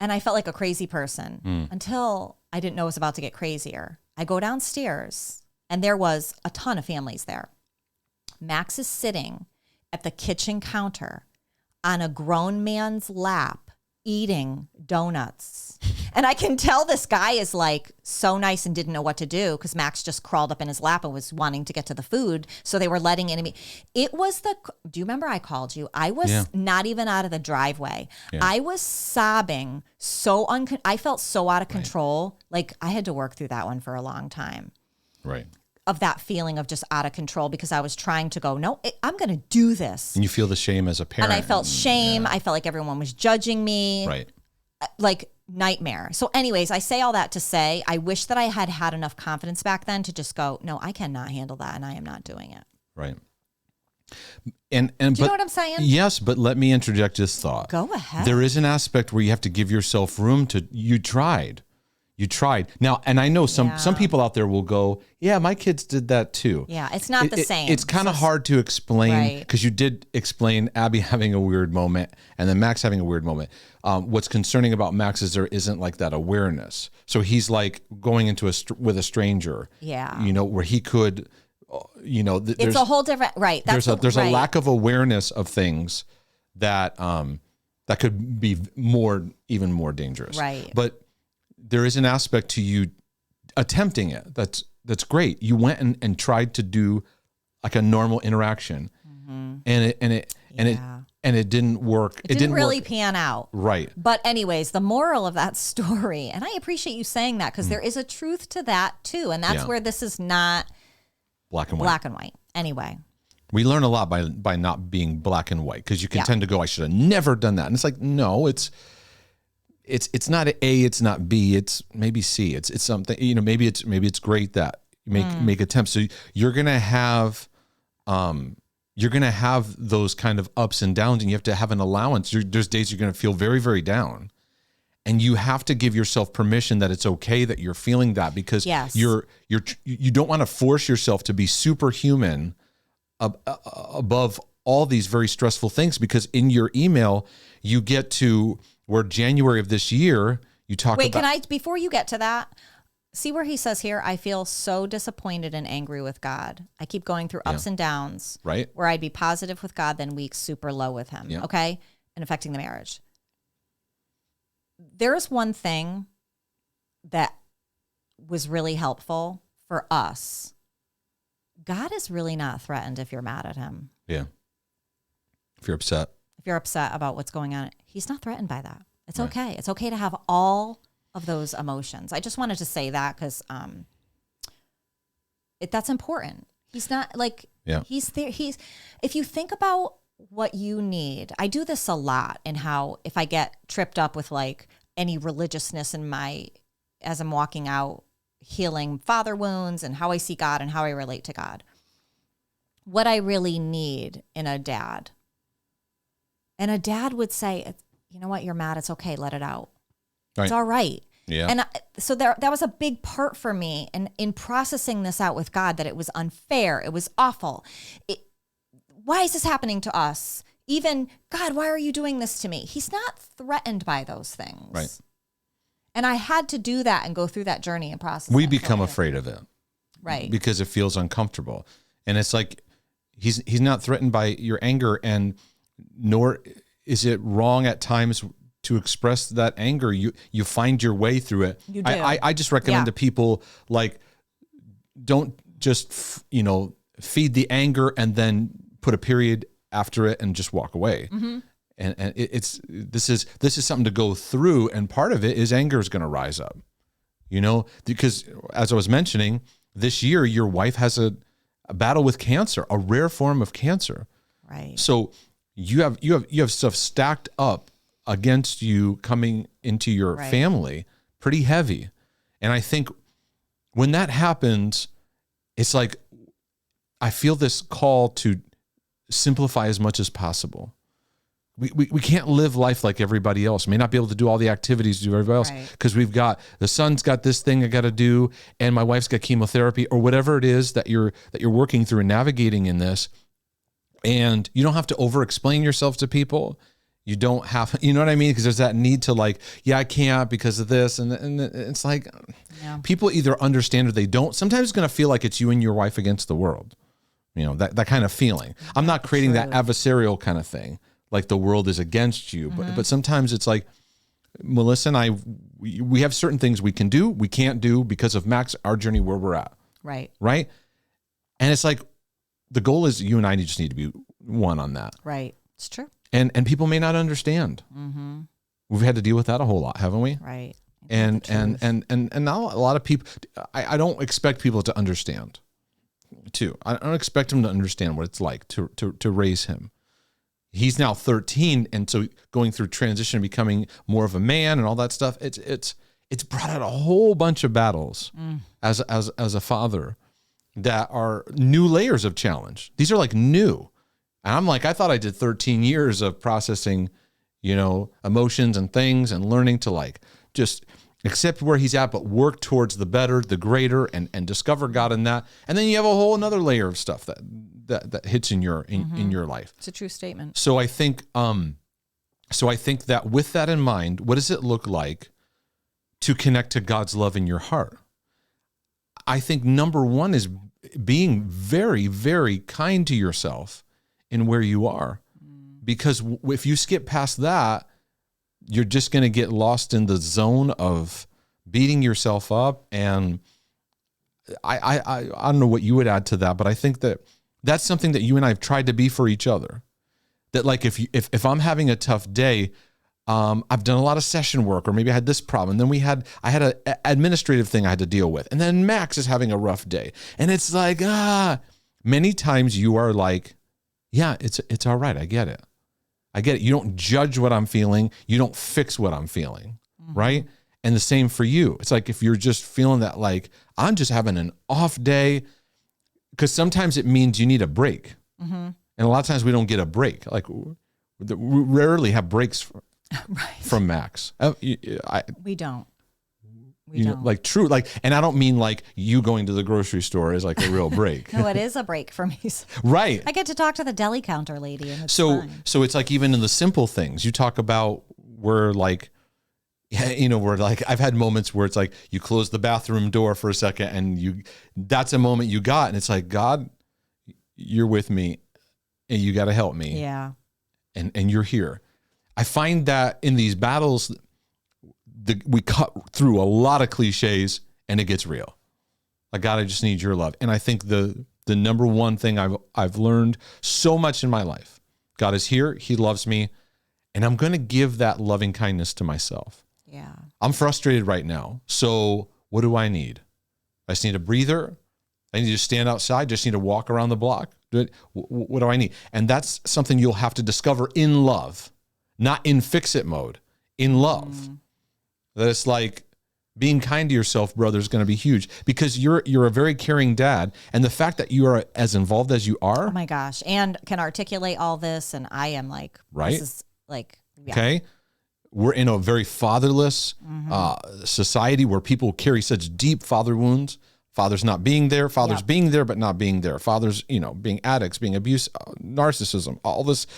And I felt like a crazy person until I didn't know it was about to get crazier. I go downstairs and there was a ton of families there. Max is sitting at the kitchen counter on a grown man's lap eating donuts. And I can tell this guy is like so nice and didn't know what to do because Max just crawled up in his lap and was wanting to get to the food. So they were letting in me. It was do you remember I called you? I was not even out of the driveway. Yeah. I was sobbing so I felt so out of control. Like I had to work through that one for a long time. Right. Of that feeling of just out of control because I was trying to go, no, I'm going to do this. And you feel the shame as a parent. And I felt shame. Yeah. I felt like everyone was judging me. Right. Like nightmare. So anyways, I say all that to say, I wish that I had enough confidence back then to just go, no, I cannot handle that. And I am not doing it. Right. And do you know what I'm saying? Yes, but let me interject this thought. Go ahead. There is an aspect where you have to give yourself room to, you tried. You tried. Now, and I know some Yeah. people out there will go, yeah, my kids did that too. Yeah, it's not the same. It's kind of hard to explain Right. because you did explain Abby having a weird moment and then Max having a weird moment. What's concerning about Max is there isn't like that awareness. So he's like going into with a stranger. Yeah. You know, where he could, you know, It's a whole different, right. There's a lack of awareness of things that that could be even more dangerous. Right. But there is an aspect to you attempting it. That's great. You went and tried to do like a normal interaction, and it didn't work. It didn't really pan out. Right. But anyways, the moral of that story, and I appreciate you saying that because there is a truth to that too, and that's where this is not black and white. Black and white. Anyway. We learn a lot by not being black and white because you can tend to go, I should have never done that, and it's like no, it's not A, it's not B, it's maybe C. It's something, you know, maybe it's great that you make attempts. So you're gonna have those kind of ups and downs, and you have to have an allowance. There's days you're gonna feel very, very down, and you have to give yourself permission that it's okay that you're feeling that because you don't want to force yourself to be superhuman above all these very stressful things, because in your email you get to where January of this year you talk about. Wait, can I, before you get to that, see where he says here, I feel so disappointed and angry with God. I keep going through ups and downs, right? Where I'd be positive with God, then weak, super low with him. Yeah. Okay. And affecting the marriage. There's one thing that was really helpful for us. God is really not threatened if you're mad at him. Yeah. If you're upset. If you're upset about what's going on, he's not threatened by that. It's okay. It's okay to have all of those emotions. I just wanted to say that because that's important. He's not like, he's there. If you think about what you need, I do this a lot, and how if I get tripped up with like any religiousness as I'm walking out, healing father wounds and how I see God and how I relate to God, what I really need in a dad. And a dad would say, you know what, you're mad. It's okay. Let it out. Right. It's all right. Yeah. And so that was a big part for me. And in processing this out with God, that it was unfair. It was awful. Why is this happening to us? Even, God, why are you doing this to me? He's not threatened by those things. Right. And I had to do that and go through that journey and process. We become afraid of it. Right. Because it feels uncomfortable. And it's like, he's not threatened by your anger, and nor is it wrong at times to express that anger. You find your way through it. You do. I just recommend to people, like, don't just, feed the anger and then put a period after it and just walk away. Mm-hmm. And this is something to go through, and part of it is anger is going to rise up, because as I was mentioning, this year your wife has a battle with cancer, a rare form of cancer. Right. So you have stuff stacked up against you coming into your family, pretty heavy, and I think when that happens, it's like I feel this call to simplify as much as possible. We can't live life like everybody else. May not be able to do all the activities to do everybody else because we've got, the son's got this thing I got to do, and my wife's got chemotherapy, or whatever it is that you're working through and navigating in this. And you don't have to over-explain yourself to people. You don't have, you know what I mean? Because there's that need to like, I can't because of this, and it's like people either understand or they don't. Sometimes it's going to feel like it's you and your wife against the world. That kind of feeling. I'm not creating that adversarial kind of thing, like the world is against you. But sometimes it's like, Melissa and I, we have certain things we can do, we can't do because of Max, our journey where we're at. Right. Right. And it's like, the goal is you and I just need to be one on that. Right. It's true. And people may not understand. Mm-hmm. We've had to deal with that a whole lot, haven't we? Right. And now a lot of people, I don't expect people to understand too. I don't expect them to understand what it's like to raise him. He's now 13, and so going through transition and becoming more of a man and all that stuff, it's brought out a whole bunch of battles as a father that are new layers of challenge. These are like new. And I'm like, I thought I did 13 years of processing, emotions and things and learning to like just accept where he's at, but work towards the better, the greater, and discover God in that. And then you have a whole another layer of stuff that hits in your life. It's a true statement. So I think that with that in mind, what does it look like to connect to God's love in your heart? I think number one is being very, very kind to yourself in where you are. Because if you skip past that, you're just going to get lost in the zone of beating yourself up. And I don't know what you would add to that, but I think that that's something that you and I have tried to be for each other. That like if I'm having a tough day, I've done a lot of session work, or maybe I had this problem. And then I had an administrative thing I had to deal with. And then Max is having a rough day. And it's like, many times you are like, yeah, it's all right. I get it. You don't judge what I'm feeling. You don't fix what I'm feeling. Right. And the same for you. It's like, if you're just feeling that, like, I'm just having an off day, because sometimes it means you need a break. And a lot of times we don't get a break. Like, we rarely have breaks from Max. We don't. We don't. Like, true. Like, and I don't mean like you going to the grocery store is like a real break. No, it is a break for me. Right. I get to talk to the deli counter lady. And so it's like, even in the simple things you talk about, where like, where like I've had moments where it's like you close the bathroom door for a second and that's a moment you got. And it's like, God, you're with me and you got to help me. Yeah. And you're here. I find that in these battles, we cut through a lot of cliches and it gets real. Like, God, I just need your love. And I think the number one thing I've learned so much in my life, God is here. He loves me. And I'm going to give that loving kindness to myself. Yeah. I'm frustrated right now. So what do I need? I just need a breather. I need to stand outside. Just need to walk around the block. What do I need? And that's something you'll have to discover in love, not in fix-it mode, in love. That it's like, being kind to yourself, brother, is going to be huge, because you're a very caring dad. And the fact that you are as involved as you are. Oh my gosh. And can articulate all this. And I am like, right. This is like, yeah. Okay. We're in a very fatherless society where people carry such deep father wounds. Fathers not being there, fathers being there, but not being there. Fathers, being addicts, being abuse, narcissism, all this.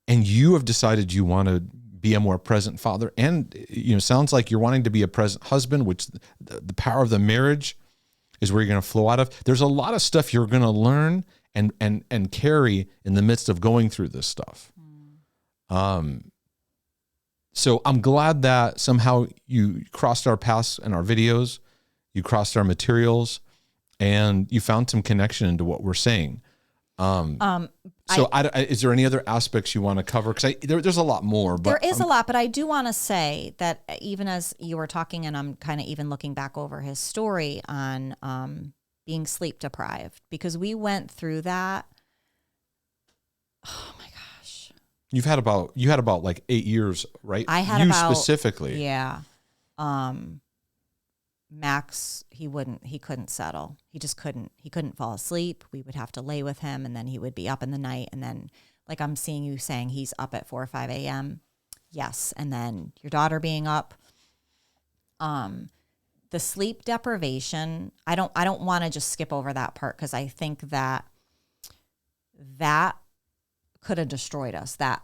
And you have decided you want to be a more present father. And, sounds like you're wanting to be a present husband, which the power of the marriage is where you're going to flow out of. There's a lot of stuff you're going to learn and carry in the midst of going through this stuff. So I'm glad that somehow you crossed our paths in our videos, you crossed our materials, and you found some connection into what we're saying. Is there any other aspects you want to cover? Because there's a lot more. But there is a lot, but I do want to say that even as you were talking, and I'm kind of even looking back over his story on being sleep deprived, because we went through that. Oh my gosh. You had about like 8 years, right? I had about specifically. Yeah. Max, he couldn't settle. He just couldn't fall asleep. We would have to lay with him, and then he would be up in the night. And then, like I'm seeing you saying, he's up at 4 or 5 a.m. Yes. And then your daughter being up. The sleep deprivation, I don't want to just skip over that part, because I think that could have destroyed us. That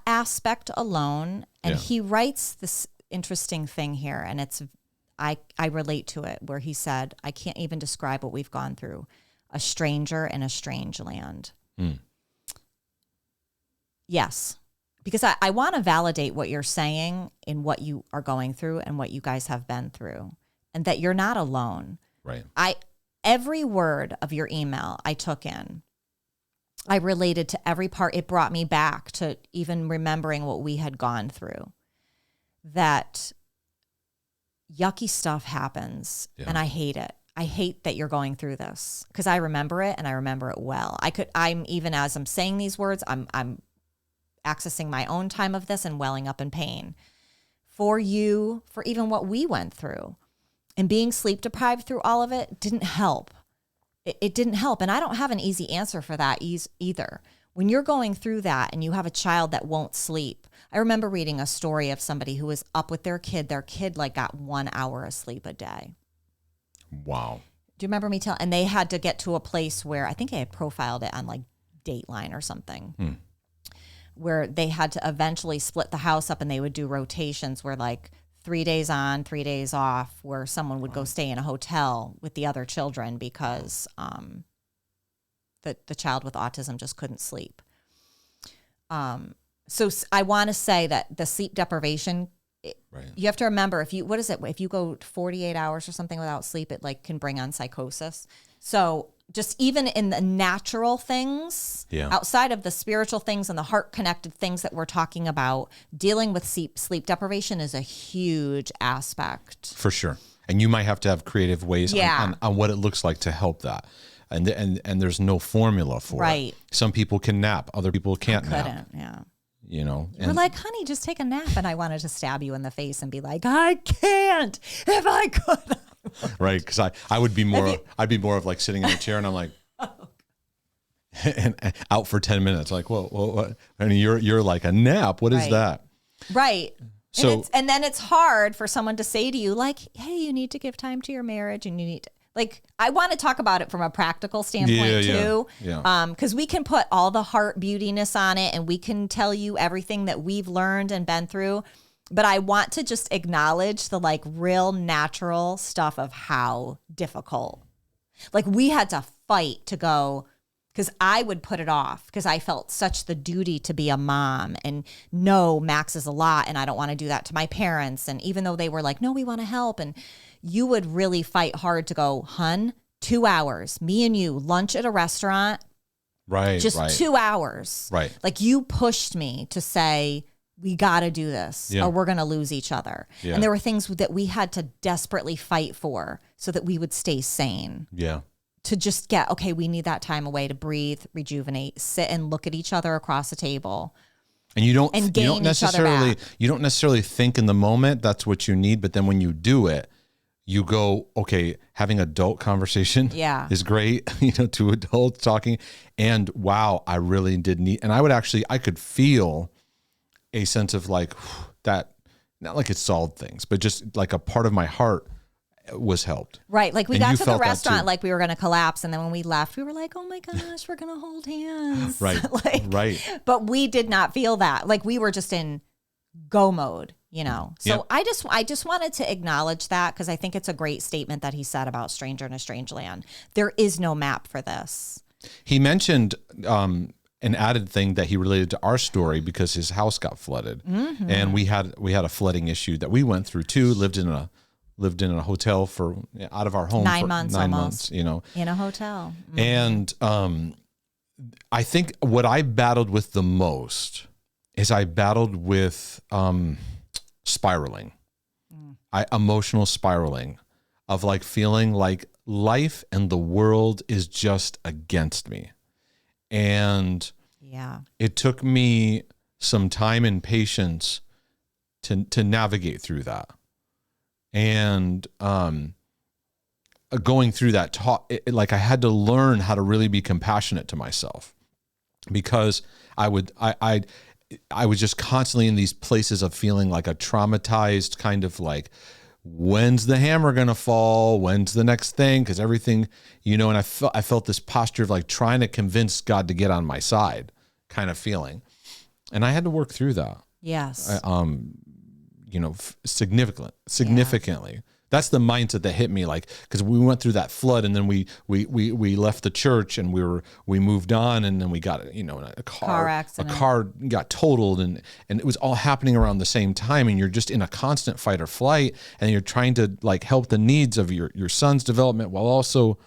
aspect alone. And he writes this interesting thing here, and it's, I relate to it, where he said, I can't even describe what we've gone through. A stranger in a strange land. Yes. Because I want to validate what you're saying in what you are going through and what you guys have been through, and that you're not alone. Right. Every word of your email I took in. I related to every part. It brought me back to even remembering what we had gone through. That yucky stuff happens, and I hate it. I hate that you're going through this, because I remember it, and I remember it well. I'm even as I'm saying these words, I'm accessing my own time of this and welling up in pain for you, for even what we went through, and being sleep deprived through all of it didn't help. It didn't help. And I don't have an easy answer for that either. when you're going through that and you have a child that won't sleep, I remember reading a story of somebody who was up with their kid. Their kid like got 1 hour of sleep a day. Wow. Do you remember me telling? And they had to get to a place where I think I had profiled it on like Dateline or something, where they had to eventually split the house up and they would do rotations where like 3 days on, 3 days off, where someone would go stay in a hotel with the other children because the child with autism just couldn't sleep. So I want to say that the sleep deprivation, you have to remember if you go 48 hours or something without sleep, it like can bring on psychosis. So just even in the natural things, outside of the spiritual things and the heart connected things that we're talking about, dealing with sleep deprivation is a huge aspect. For sure. And you might have to have creative ways on what it looks like to help that. And there's no formula for it. Some people can nap, other people can't nap. You know, we're like, honey, just take a nap. And I wanted to stab you in the face and be like, I can't. If I could. Right. Because I would be I'd be more of like sitting in a chair and I'm like, and out for 10 minutes. Like, whoa, what? And you're like, a nap? What is that? Right. So, and then it's hard for someone to say to you, like, hey, you need to give time to your marriage and you need to. Like, I want to talk about it from a practical standpoint too. Because we can put all the heart beautiness on it and we can tell you everything that we've learned and been through. But I want to just acknowledge the like real natural stuff of how difficult. Like we had to fight to go, because I would put it off because I felt such the duty to be a mom and no, Max is a lot and I don't want to do that to my parents. And even though they were like, no, we want to help. And you would really fight hard to go, hun, 2 hours, me and you, lunch at a restaurant. Right. Just 2 hours. Right. Like you pushed me to say, we got to do this or we're going to lose each other. Yeah. And there were things that we had to desperately fight for so that we would stay sane. Yeah. To just get, okay, we need that time away to breathe, rejuvenate, sit and look at each other across a table. And you don't necessarily think in the moment that's what you need, but then when you do it, you go, okay, having adult conversation is great, two adults talking, and wow, I really did need, and I could feel a sense of like that, not like it solved things, but just like a part of my heart was helped. Right. Like we got to the restaurant like we were going to collapse. And then when we left, we were like, oh my gosh, we're going to hold hands. Right. Right. But we did not feel that. Like we were just in go mode, So I just wanted to acknowledge that because I think it's a great statement that he said about stranger in a strange land. There is no map for this. He mentioned an added thing that he related to our story because his house got flooded. Mm-hmm. And we had a flooding issue that we went through too, lived in a hotel for out of our home 9 months, for 9 months, in a hotel. Mm-hmm. And I think what I battled with the most is I battled with spiraling, emotional spiraling of like feeling like life and the world is just against me. And it took me some time and patience to navigate through that. And going through that talk, like I had to learn how to really be compassionate to myself because I was just constantly in these places of feeling like a traumatized kind of like, when's the hammer going to fall? When's the next thing? Because everything, and I felt this posture of like trying to convince God to get on my side kind of feeling. And I had to work through that. Yes. Significantly. Yeah. That's the mindset that hit me, like, because we went through that flood and then we left the church and we moved on and then we got a car accident. A car got totaled and it was all happening around the same time and you're just in a constant fight or flight and you're trying to like help the needs of your son's development while also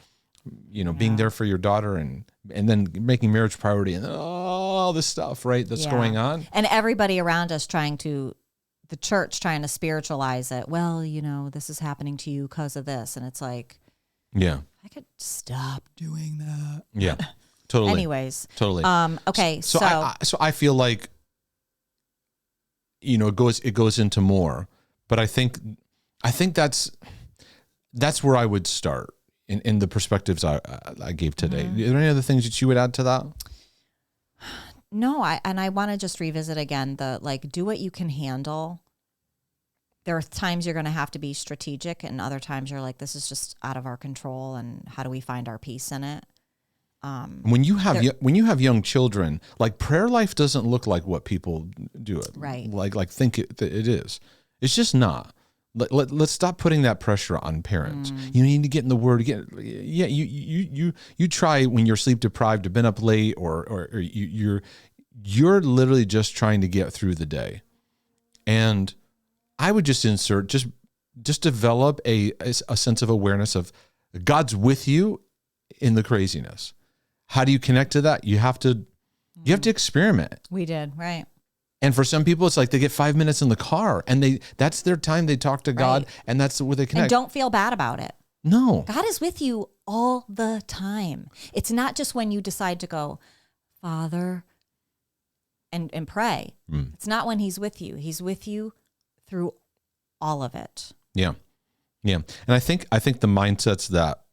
being there for your daughter and then making marriage priority and all this stuff that's going on, and everybody around us the church trying to spiritualize it. Well, this is happening to you because of this. And it's like, I could stop doing that. Yeah, totally. Anyways. Totally. Okay. So I feel like, it goes into more, but I think that's where I would start in the perspectives I gave today. Mm-hmm. Are there any other things that you would add to that? No, I want to just revisit again do what you can handle. There are times you're going to have to be strategic, and other times you're like, this is just out of our control, and how do we find our peace in it? When you have young children, like prayer life doesn't look like what people do it. Right. Like think it is. It's just not. Let's stop putting that pressure on parents. You need to get in the Word. You try when you're sleep deprived, have been up late, or you're literally just trying to get through the day. And I would just develop a sense of awareness of God's with you in the craziness. How do you connect to that? You have to experiment. We did, right. And for some people, it's like they get 5 minutes in the car and that's their time. They talk to God, and that's where they connect. And don't feel bad about it. No. God is with you all the time. It's not just when you decide to go, Father, and pray. It's not when he's with you. He's with you through all of it. Yeah. Yeah. And I think the mindsets that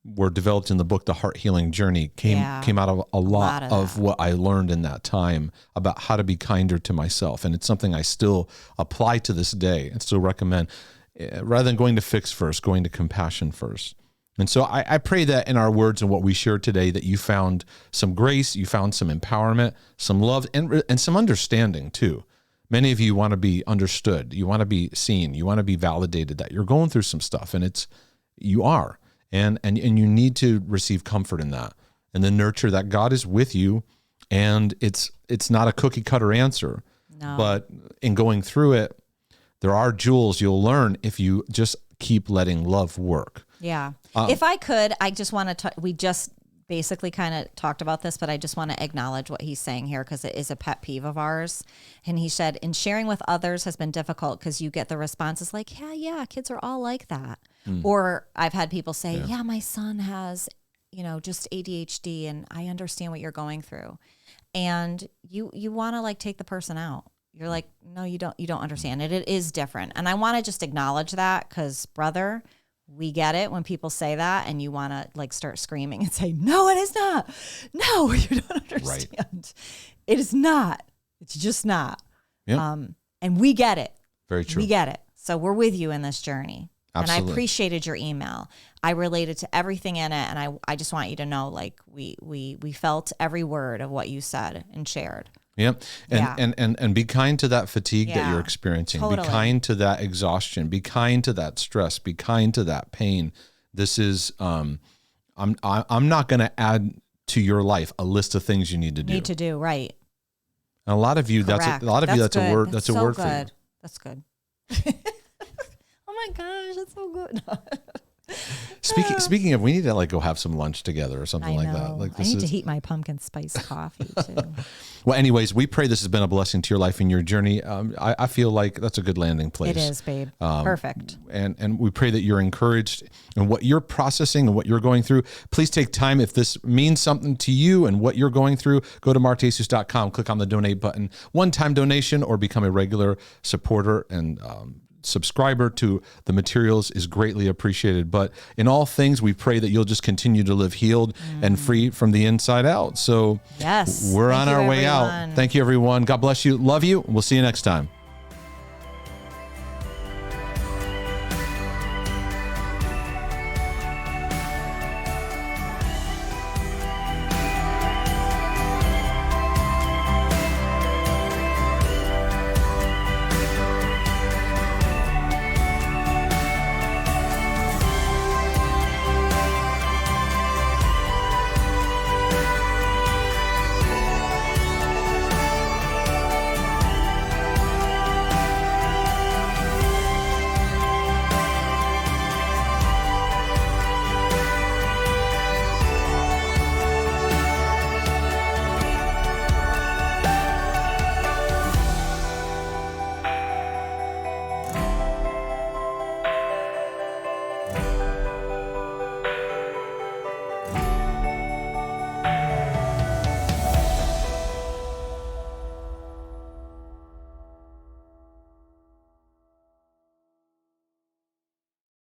were developed in the book, The Heart Healing Journey, came out of a lot of what I learned in that time about how to be kinder to myself. And it's something I still apply to this day and still recommend, rather than going to fix first, going to compassion first. And so I pray that in our words and what we shared today, that you found some grace, you found some empowerment, some love, and some understanding too. Many of you want to be understood. You want to be seen. You want to be validated that you're going through some stuff, and you are. And you need to receive comfort in that, and then nurture that God is with you, and it's not a cookie cutter answer. No. But in going through it, there are jewels you'll learn if you just keep letting love work. Yeah. If I could, I just want to, we just basically kind of talked about this, but I just want to acknowledge what he's saying here, because it is a pet peeve of ours. And he said, in sharing with others has been difficult because you get the responses like, yeah, kids are all like that. Or I've had people say, yeah, my son has, just ADHD, and I understand what you're going through. And you want to take the person out. You're like, no, you don't understand it. It is different. And I want to just acknowledge that, because brother, we get it when people say that, and you want to start screaming and say, no, it is not. No, you don't understand. Right. It is not. It's just not. Yeah. And we get it. Very true. We get it. So we're with you in this journey. Absolutely. And I appreciated your email. I related to everything in it. And I just want you to know, we felt every word of what you said and shared. Yep. And be kind to that fatigue that you're experiencing. Totally. Be kind to that exhaustion. Be kind to that stress. Be kind to that pain. This is I'm not going to add to your life a list of things you need to do. Right. And a lot of you Correct. that's a word. That's a so word good. for you. That's good. Oh my gosh, that's so good. Speaking of, we need to go have some lunch together or something like that. I need to heat my pumpkin spice coffee too. Well, anyways, we pray this has been a blessing to your life and your journey. I feel like that's a good landing place. It is, babe. Perfect. And we pray that you're encouraged in what you're processing and what you're going through. Please take time, if this means something to you and what you're going through, go to markdesus.com, click on the donate button, one-time donation, or become a regular supporter and subscriber to the materials is greatly appreciated. But in all things, we pray that you'll just continue to live healed and free from the inside out. So yes, we're on our way out. Thank you, everyone. God bless you. Love you. We'll see you next time.